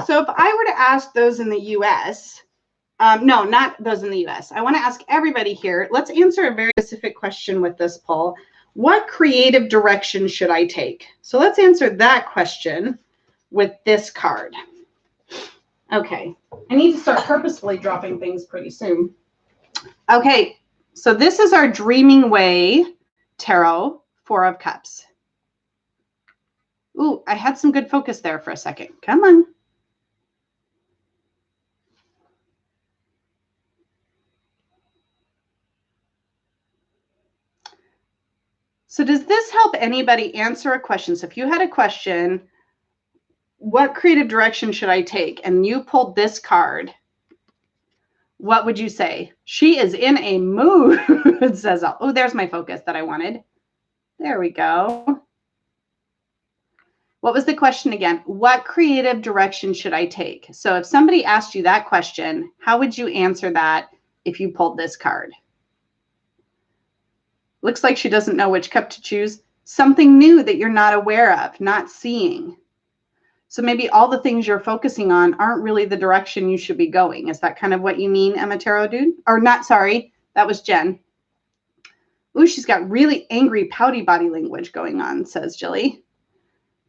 A: So if I were to ask those in the U.S., no, not those in the U.S., I want to ask everybody here, let's answer a very specific question with this poll. What creative direction should I take? So let's answer that question with this card. Okay. I need to start purposefully dropping things pretty soon. Okay. So this is our Dreaming Way Tarot, 4 of Cups. Ooh, I had some good focus there for a second. Come on. So does this help anybody answer a question? So if you had a question, what creative direction should I take? And you pulled this card. What would you say? She is in a mood, says, oh, there's my focus that I wanted. There we go. What was the question again? What creative direction should I take? So if somebody asked you that question, how would you answer that if you pulled this card? Looks like she doesn't know which cup to choose. Something new that you're not aware of, not seeing. So maybe all the things you're focusing on aren't really the direction you should be going. Is that kind of what you mean, Emma Tarot Dude? Or not, sorry, that was Jen. Ooh, she's got really angry, pouty body language going on, says Jilly.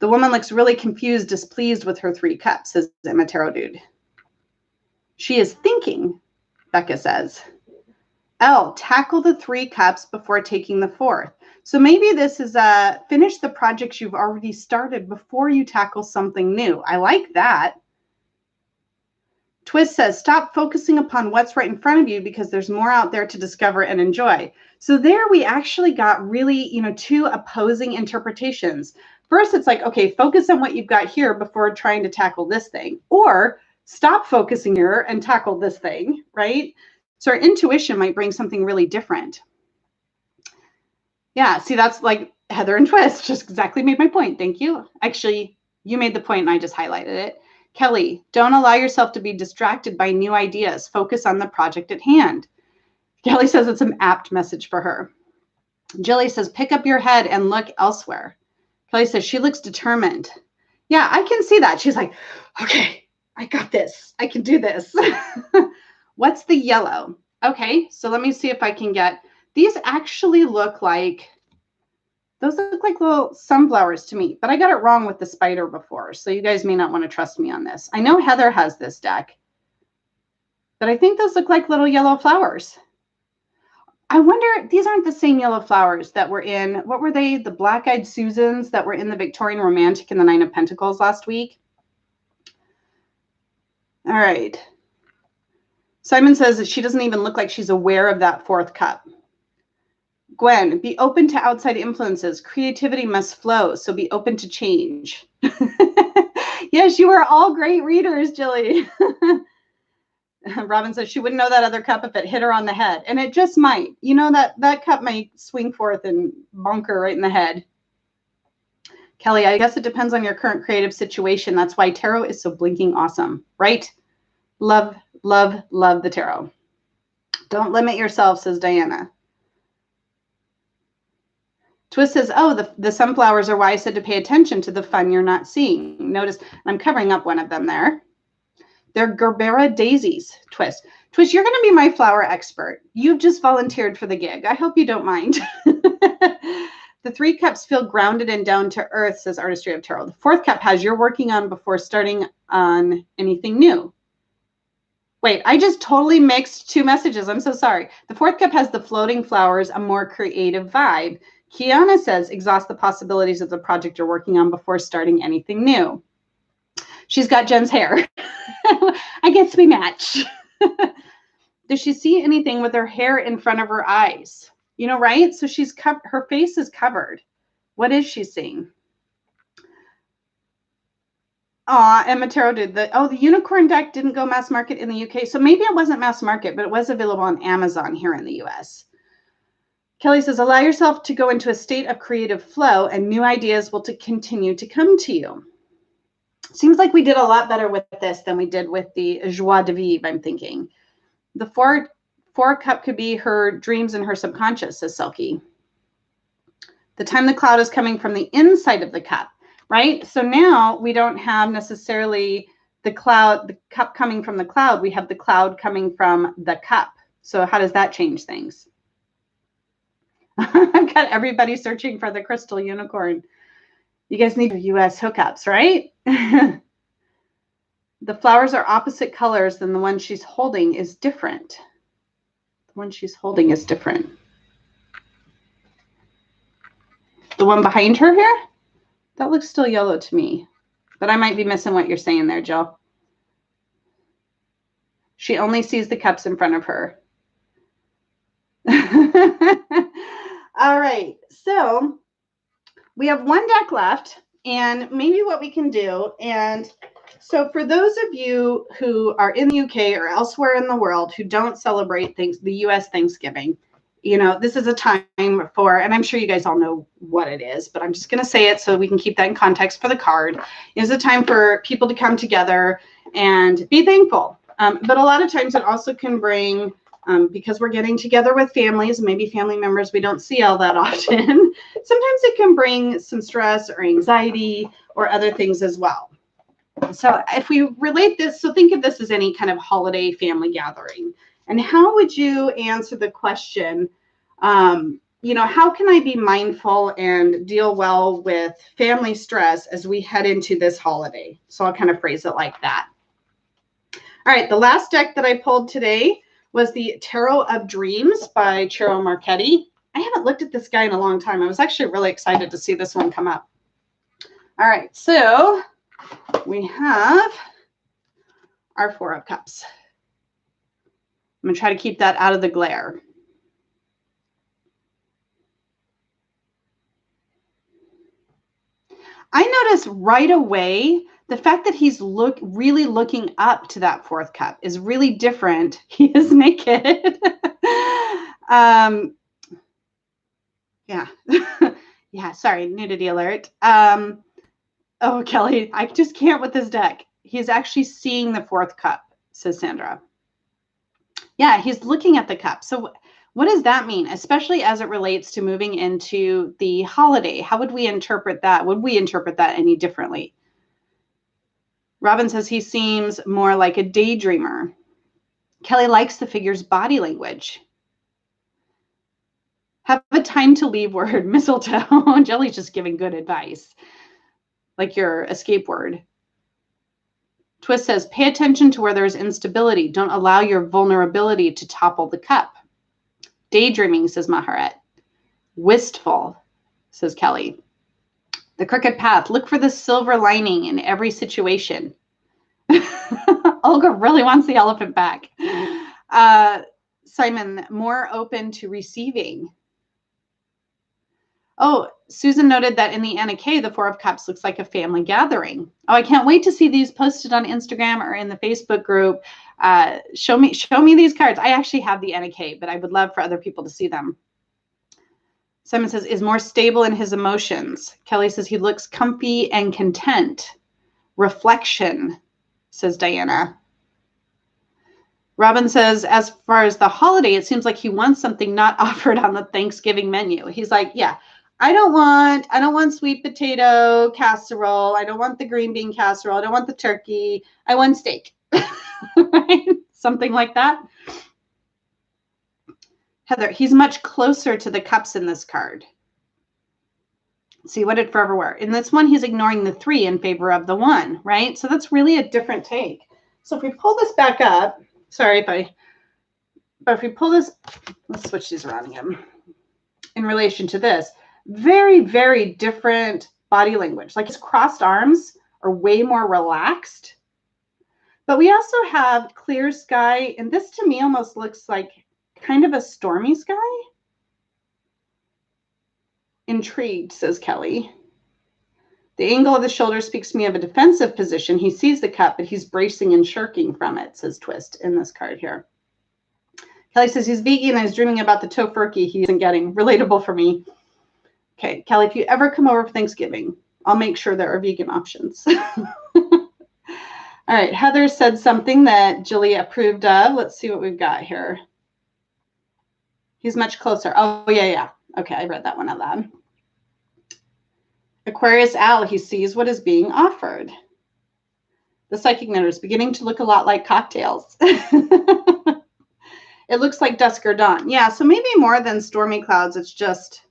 A: The woman looks really confused, displeased with her 3 cups, says Emma Tarot Dude. She is thinking, Becca says. L, tackle the 3 cups before taking the 4th. So maybe this is finish the projects you've already started before you tackle something new. I like that. Twist says, stop focusing upon what's right in front of you because there's more out there to discover and enjoy. So there we actually got really, 2 opposing interpretations. First, it's like, okay, focus on what you've got here before trying to tackle this thing. Or stop focusing here and tackle this thing, right? So our intuition might bring something really different. Yeah, see, that's like Heather and Twist just exactly made my point. Thank you. Actually, you made the point and I just highlighted it. Kelly, don't allow yourself to be distracted by new ideas. Focus on the project at hand. Kelly says it's an apt message for her. Jilly says, pick up your head and look elsewhere. Kelly says, she looks determined. Yeah, I can see that. She's like, okay, I got this. I can do this. What's the yellow? Okay, so let me see if I can get, these actually look like, those look like little sunflowers to me, but I got it wrong with the spider before, so you guys may not want to trust me on this. I know Heather has this deck, but I think those look like little yellow flowers. I wonder, these aren't the same yellow flowers that were in, what were they? The Black-Eyed Susans that were in the Victorian Romantic and the 9 of Pentacles last week. All right. Simon says that she doesn't even look like she's aware of that 4th cup. Gwen, be open to outside influences. Creativity must flow, so be open to change. Yes, you are all great readers, Jilly. Robin says she wouldn't know that other cup if it hit her on the head. And it just might. You know, that cup might swing forth and bonk her right in the head. Kelly, I guess it depends on your current creative situation. That's why tarot is so blinking awesome, right? Love, love, love the tarot. Don't limit yourself, says Diana. Twist says, oh, the sunflowers are why I said to pay attention to the fun you're not seeing. Notice I'm covering up one of them there. They're Gerbera daisies, Twist. Twist, you're going to be my flower expert. You've just volunteered for the gig. I hope you don't mind. The 3 cups feel grounded and down to earth, says Artistry of Tarot. The 4th cup has you're working on before starting on anything new. Wait, I just totally mixed 2 messages. I'm so sorry. The 4th cup has the floating flowers, a more creative vibe. Kiana says, exhaust the possibilities of the project you're working on before starting anything new. She's got Jen's hair. I guess we match. Does she see anything with her hair in front of her eyes? You know, right? So she's her face is covered. What is she seeing? Aw, Emma Tarot did the unicorn deck didn't go mass market in the UK. So maybe it wasn't mass market, but it was available on Amazon here in the US. Kelly says, allow yourself to go into a state of creative flow and new ideas will continue to come to you. Seems like we did a lot better with this than we did with the joie de vivre, I'm thinking. The 4 cup could be her dreams and her subconscious, says Selkie. The time the cloud is coming from the inside of the cup, right? So now we don't have necessarily the cup coming from the cloud. We have the cloud coming from the cup. So how does that change things? I've got everybody searching for the crystal unicorn. You guys need US hookups, right? The flowers are opposite colors than the one she's holding is different. The one she's holding is different. The one behind her here? That looks still yellow to me, but I might be missing what you're saying there, Jill. She only sees the cups in front of her. All right, so we have one deck left, and maybe what we can do, and so for those of you who are in the UK or elsewhere in the world who don't celebrate the US Thanksgiving, you know, this is a time for, and I'm sure you guys all know what it is, but I'm just going to say it so we can keep that in context for the card. It's a time for people to come together and be thankful. But a lot of times it also can bring, because we're getting together with families, maybe family members we don't see all that often, sometimes it can bring some stress or anxiety or other things as well. So if we relate this, so think of this as any kind of holiday family gathering. And how would you answer the question, you know, how can I be mindful and deal well with family stress as we head into this holiday? So I'll kind of phrase it like that. All right, the last deck that I pulled today was the Tarot of Dreams by Ciro Marchetti. I haven't looked at this guy in a long time. I was actually really excited to see this one come up. All right, so we have our Four of Cups. I'm going to try to keep that out of the glare. I noticed right away the fact that he's really looking up to that fourth cup is really different. He is naked. Yeah. Yeah, sorry, nudity alert. Oh, Kelly, I just can't with this deck. He's actually seeing the fourth cup, says Sandra. Yeah, he's looking at the cup. So what does that mean, especially as it relates to moving into the holiday? How would we interpret that? Would we interpret that any differently? Robin says he seems more like a daydreamer. Kelly likes the figure's body language. Have a time to leave word, mistletoe. Jelly's just giving good advice, like your escape word. Twist says, pay attention to where there's instability. Don't allow your vulnerability to topple the cup. Daydreaming, says Maharet. Wistful, says Kelly. The crooked path. Look for the silver lining in every situation. Olga really wants the elephant back. Simon, more open to receiving. Oh, Susan noted that in the Anna K, the Four of Cups looks like a family gathering. Oh, I can't wait to see these posted on Instagram or in the Facebook group. Show me these cards. I actually have the Anna K, but I would love for other people to see them. Simon says, is more stable in his emotions. Kelly says he looks comfy and content. Reflection, says Diana. Robin says, as far as the holiday, it seems like he wants something not offered on the Thanksgiving menu. He's like, yeah, I don't want sweet potato casserole. I don't want the green bean casserole. I don't want the turkey. I want steak. Right? Something like that. Heather, he's much closer to the cups in this card. See, what did Forever wear? In this one, he's ignoring the 3 in favor of the 1, right? So that's really a different take. So if we pull this back up, sorry but if we pull this, let's switch these around again. In relation to this, very, very different body language. Like his crossed arms are way more relaxed. But we also have clear sky, and this to me almost looks like kind of a stormy sky. Intrigued, says Kelly. The angle of the shoulder speaks to me of a defensive position. He sees the cup, but he's bracing and shirking from it, says Twist in this card here. Kelly says he's vegan and is dreaming about the tofurkey he isn't getting. Relatable for me. Okay, Kelly, if you ever come over for Thanksgiving, I'll make sure there are vegan options. All right, Heather said something that Julia approved of. Let's see what we've got here. He's much closer. Oh, yeah. Okay, I read that one out loud. Aquarius Al, he sees what is being offered. The psychic note is beginning to look a lot like cocktails. It looks like dusk or dawn. Yeah, so maybe more than stormy clouds, it's just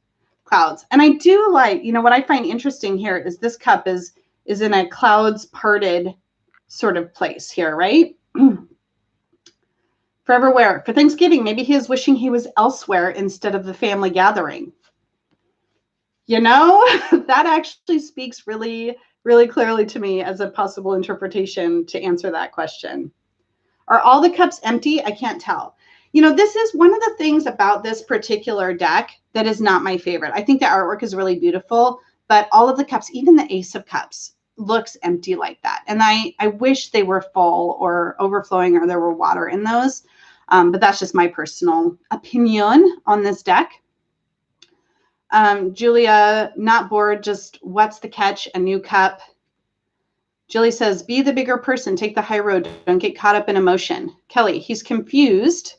A: clouds. And I do like, you know, what I find interesting here is this cup is in a clouds parted sort of place here, right? Forever where? For Thanksgiving, maybe he is wishing he was elsewhere instead of the family gathering. You know, that actually speaks really, really clearly to me as a possible interpretation to answer that question. Are all the cups empty? I can't tell. You know, this is one of the things about this particular deck that is not my favorite. I think the artwork is really beautiful, but all of the cups, even the Ace of Cups, looks empty like that. And I wish they were full or overflowing or there were water in those. But that's just my personal opinion on this deck. Julia, not bored, just what's the catch? A new cup. Julie says, be the bigger person, take the high road, don't get caught up in emotion. Kelly, he's confused,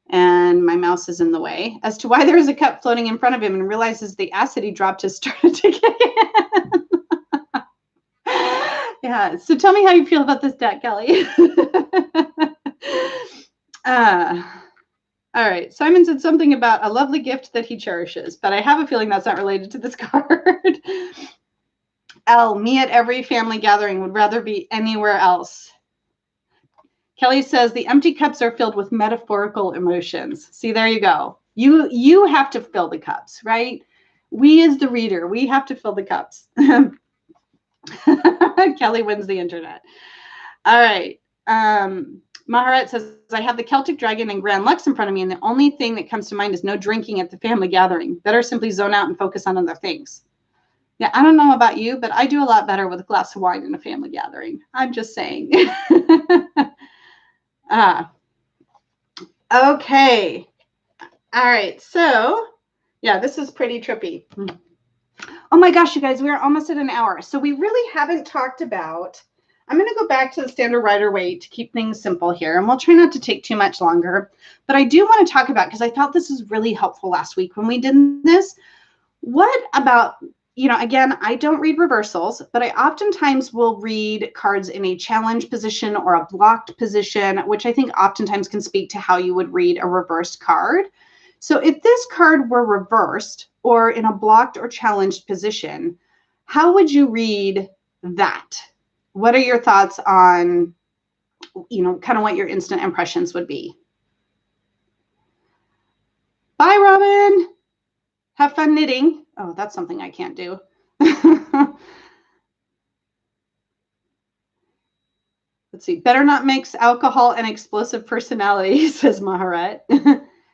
A: and my mouse is in the way, as to why there is a cup floating in front of him and realizes the acid he dropped has started to get in. Yeah, so tell me how you feel about this deck, Kelly. All right, Simon said something about a lovely gift that he cherishes, but I have a feeling that's not related to this card. L, me at every family gathering, would rather be anywhere else. Kelly says the empty cups are filled with metaphorical emotions. See, there you go. You have to fill the cups, right? We as the reader, we have to fill the cups. Kelly wins the internet. All right. Maharat says, I have the Celtic Dragon and Grand Lux in front of me, and the only thing that comes to mind is no drinking at the family gathering. Better simply zone out and focus on other things. Yeah, I don't know about you, but I do a lot better with a glass of wine in a family gathering. I'm just saying. Okay. All right. So, yeah, this is pretty trippy. Oh my gosh, you guys, we're almost at an hour. So we really haven't talked about, I'm going to go back to the standard Rider-Waite to keep things simple here, and we'll try not to take too much longer. But I do want to talk about, because I thought this was really helpful last week when we did this, what about, you know, again, I don't read reversals, but I oftentimes will read cards in a challenge position or a blocked position, which I think oftentimes can speak to how you would read a reversed card. So if this card were reversed or in a blocked or challenged position, how would you read that? What are your thoughts on, you know, kind of what your instant impressions would be? Bye, Robin. Have fun knitting. Oh, that's something I can't do. Let's see. Better not mix alcohol and explosive personality, says Maharat.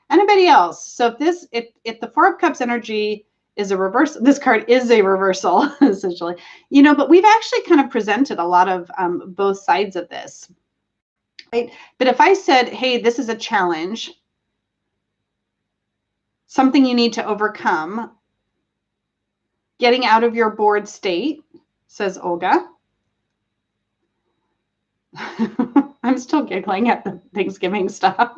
A: Anybody else? So if the Four of Cups energy is a reverse, this card is a reversal, essentially. You know, but we've actually kind of presented a lot of both sides of this. Right? But if I said, hey, this is a challenge, something you need to overcome, getting out of your bored state, says Olga. I'm still giggling at the Thanksgiving stuff.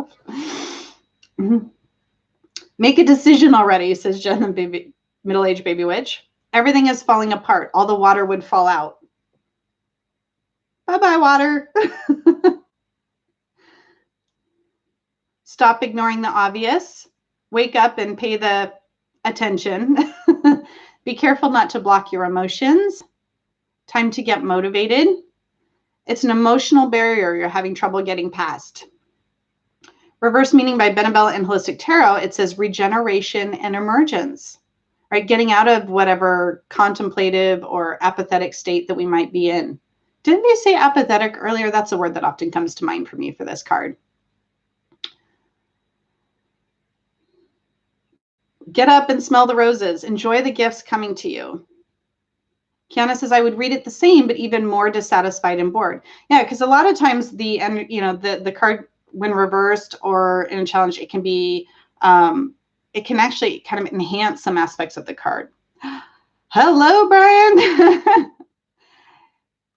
A: Make a decision already, says Jen, the middle-aged baby witch. Everything is falling apart. All the water would fall out. Bye-bye, water. Stop ignoring the obvious. Wake up and pay the attention. Be careful not to block your emotions. Time to get motivated. It's an emotional barrier you're having trouble getting past. Reverse meaning by Benabella and Holistic Tarot, it says regeneration and emergence, right? Getting out of whatever contemplative or apathetic state that we might be in. Didn't they say apathetic earlier? That's a word that often comes to mind for me for this card. Get up and smell the roses. Enjoy the gifts coming to you. Kiana says, I would read it the same, but even more dissatisfied and bored. Yeah, because a lot of times the card, when reversed or in a challenge, it can be, it can actually kind of enhance some aspects of the card. Hello, Brian.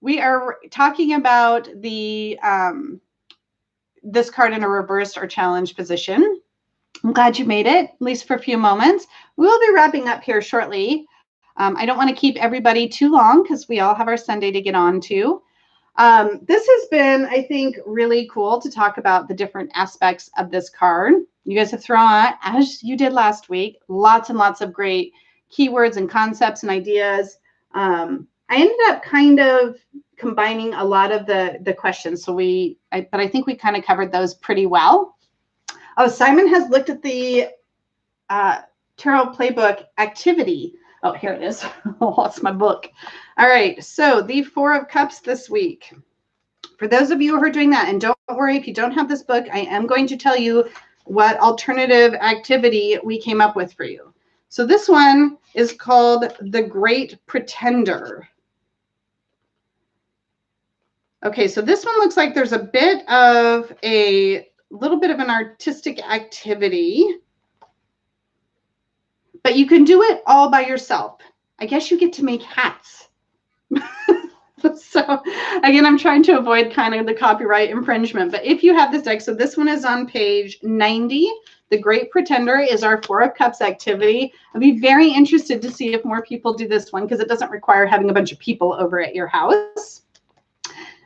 A: We are talking about the this card in a reversed or challenged position. I'm glad you made it, at least for a few moments. We'll be wrapping up here shortly. I don't want to keep everybody too long because we all have our Sunday to get on to. This has been, I think, really cool to talk about the different aspects of this card. You guys have thrown out, as you did last week, lots and lots of great keywords and concepts and ideas. I ended up kind of combining a lot of the questions. So but I think we kind of covered those pretty well. Oh, Simon has looked at the Tarot Playbook activity. Oh, here it is. Oh, that's my book. All right. So the Four of Cups this week. For those of you who are doing that, and don't worry if you don't have this book, I am going to tell you what alternative activity we came up with for you. So this one is called The Great Pretender. Okay, so this one looks like there's a little bit of an artistic activity, but you can do it all by yourself. I guess you get to make hats. So again, I'm trying to avoid kind of the copyright infringement, but if you have this deck, so this one is on page 90. The Great Pretender is our Four of Cups activity. I'd be very interested to see if more people do this one because it doesn't require having a bunch of people over at your house.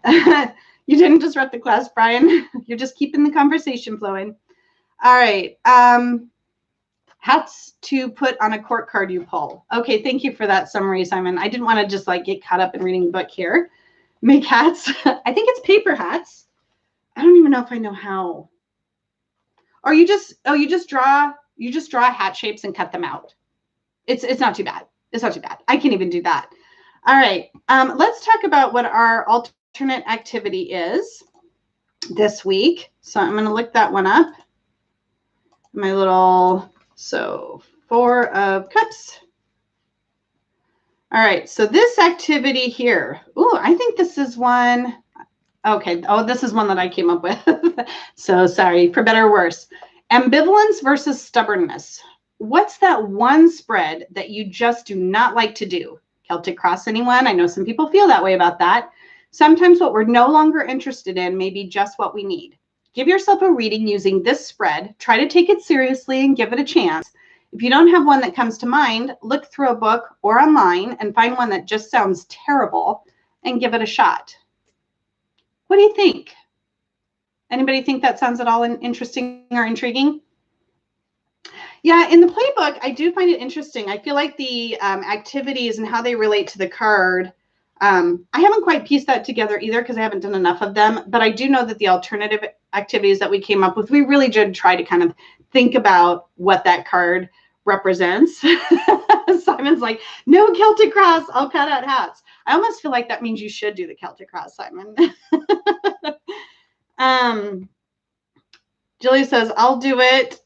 A: You didn't disrupt the class, Brian. You're just keeping the conversation flowing. All right. Hats to put on a court card you pull. Okay, thank you for that summary, Simon. I didn't want to just like get caught up in reading the book here. Make hats. I think it's paper hats. I don't even know if I know how. Or you just draw hat shapes and cut them out. It's not too bad. It's not too bad. I can even do that. All right. Let's talk about what our alternate activity is this week. So I'm going to look that one up. My little, so Four of Cups. All right. So this activity here. Ooh, I think this is one. Okay. Oh, this is one that I came up with. So sorry, for better or worse. Ambivalence versus stubbornness. What's that one spread that you just do not like to do? Celtic Cross, anyone? I know some people feel that way about that. Sometimes what we're no longer interested in may be just what we need. Give yourself a reading using this spread. Try to take it seriously and give it a chance. If you don't have one that comes to mind, look through a book or online and find one that just sounds terrible and give it a shot. What do you think? Anybody think that sounds at all interesting or intriguing? Yeah, in the playbook, I do find it interesting. I feel like the activities and how they relate to the card, I haven't quite pieced that together either because I haven't done enough of them. But I do know that the alternative activities that we came up with, we really did try to kind of think about what that card represents. Simon's like, no Celtic Cross, I'll cut out hats. I almost feel like that means you should do the Celtic Cross, Simon. Julie says, I'll do it.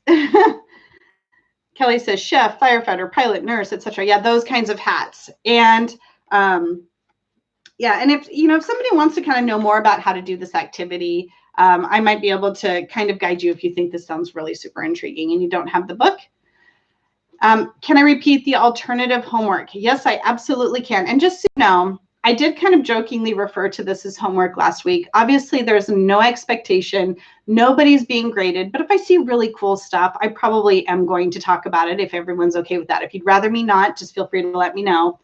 A: Kelly says, chef, firefighter, pilot, nurse, etc. Yeah, those kinds of hats. And yeah, and if somebody wants to kind of know more about how to do this activity, I might be able to kind of guide you if you think this sounds really super intriguing and you don't have the book. Can I repeat the alternative homework? Yes, I absolutely can. And just so you know, I did kind of jokingly refer to this as homework last week. Obviously, there's no expectation. Nobody's being graded. But if I see really cool stuff, I probably am going to talk about it if everyone's okay with that. If you'd rather me not, just feel free to let me know.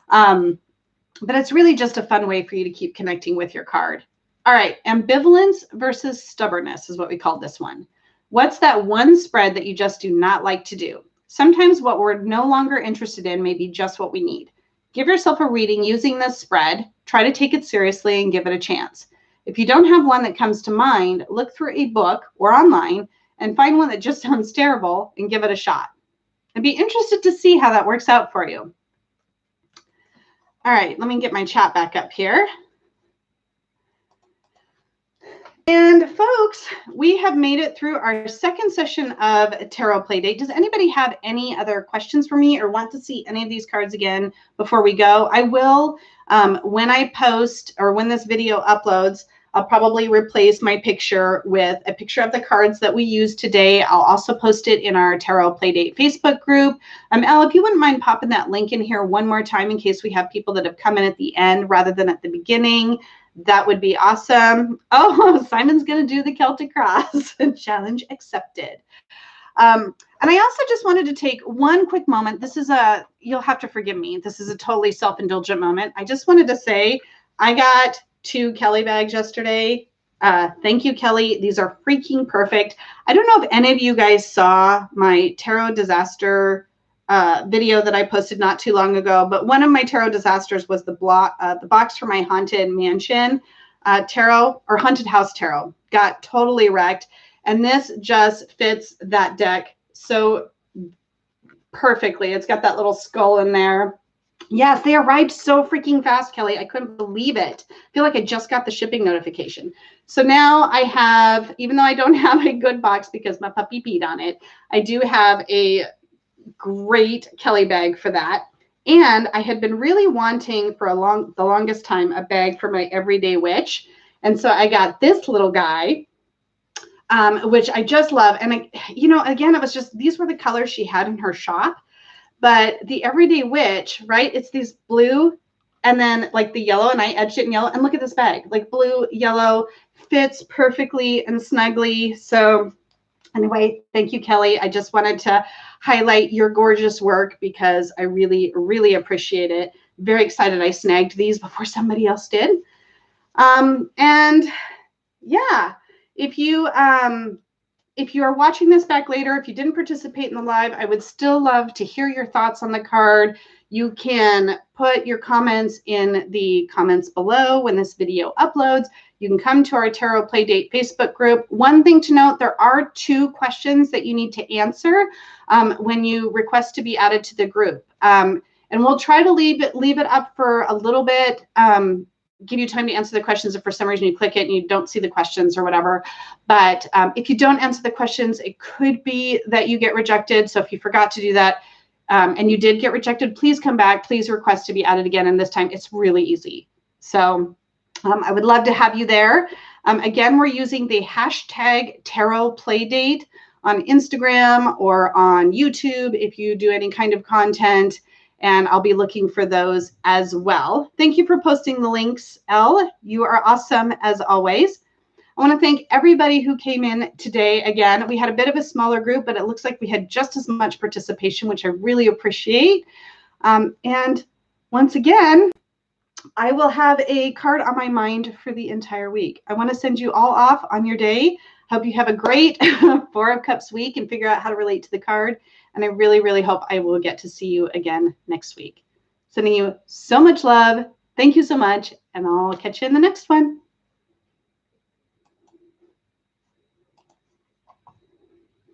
A: But it's really just a fun way for you to keep connecting with your card. All right, ambivalence versus stubbornness is what we call this one. What's that one spread that you just do not like to do? Sometimes what we're no longer interested in may be just what we need. Give yourself a reading using this spread. Try to take it seriously and give it a chance. If you don't have one that comes to mind, look through a book or online and find one that just sounds terrible and give it a shot. I'd be interested to see how that works out for you. All right, let me get my chat back up here. And folks, we have made it through our second session of Tarot Playdate. Does anybody have any other questions for me or want to see any of these cards again before we go? I will, when I post or when this video uploads, I'll probably replace my picture with a picture of the cards that we used today. I'll also post it in our Tarot Playdate Facebook group. Elle, if you wouldn't mind popping that link in here one more time in case we have people that have come in at the end rather than at the beginning. That would be awesome. Oh, Simon's going to do the Celtic Cross. Challenge accepted. And I also just wanted to take one quick moment. This is you'll have to forgive me. This is a totally self-indulgent moment. I just wanted to say I got 2 Kelly bags yesterday. Thank you, Kelly. These are freaking perfect. I don't know if any of you guys saw my Tarot Disaster video that I posted not too long ago. But one of my tarot disasters was the box for my haunted mansion tarot, or haunted house tarot. Got totally wrecked. And this just fits that deck so perfectly. It's got that little skull in there. Yes, they arrived so freaking fast, Kelly. I couldn't believe it. I feel like I just got the shipping notification. So now I have, even though I don't have a good box because my puppy peed on it, I do have a great Kelly bag for that. And I had been really wanting for the longest time a bag for my everyday witch. And so I got this little guy, which I just love. And again, it was just, these were the colors she had in her shop. But the everyday witch, right? It's these blue and then like the yellow, and I edged it in yellow. And look at this bag, like blue, yellow, fits perfectly and snugly. So anyway, thank you, Kelly. I just wanted to highlight your gorgeous work because I really, really appreciate it. Very excited I snagged these before somebody else did. And yeah, if you are watching this back later, if you didn't participate in the live, I would still love to hear your thoughts on the card. You can put your comments in the comments below when this video uploads. You can come to our Tarot Playdate Facebook group. One thing to note, there are 2 questions that you need to answer when you request to be added to the group. And we'll try to leave it up for a little bit, give you time to answer the questions if for some reason you click it and you don't see the questions or whatever. But if you don't answer the questions, it could be that you get rejected. So if you forgot to do that and you did get rejected, please come back. Please request to be added again. And this time it's really easy. So I would love to have you there. Again, we're using the hashtag Tarot Playdate on Instagram or on YouTube if you do any kind of content. And I'll be looking for those as well. Thank you for posting the links, Elle. You are awesome as always. I want to thank everybody who came in today. Again, we had a bit of a smaller group, but it looks like we had just as much participation, which I really appreciate. And once again, I will have a card on my mind for the entire week. I want to send you all off on your day. Hope you have a great 4 of Cups week and figure out how to relate to the card. And I really, really hope I will get to see you again next week. Sending you so much love. Thank you so much. And I'll catch you in the next one.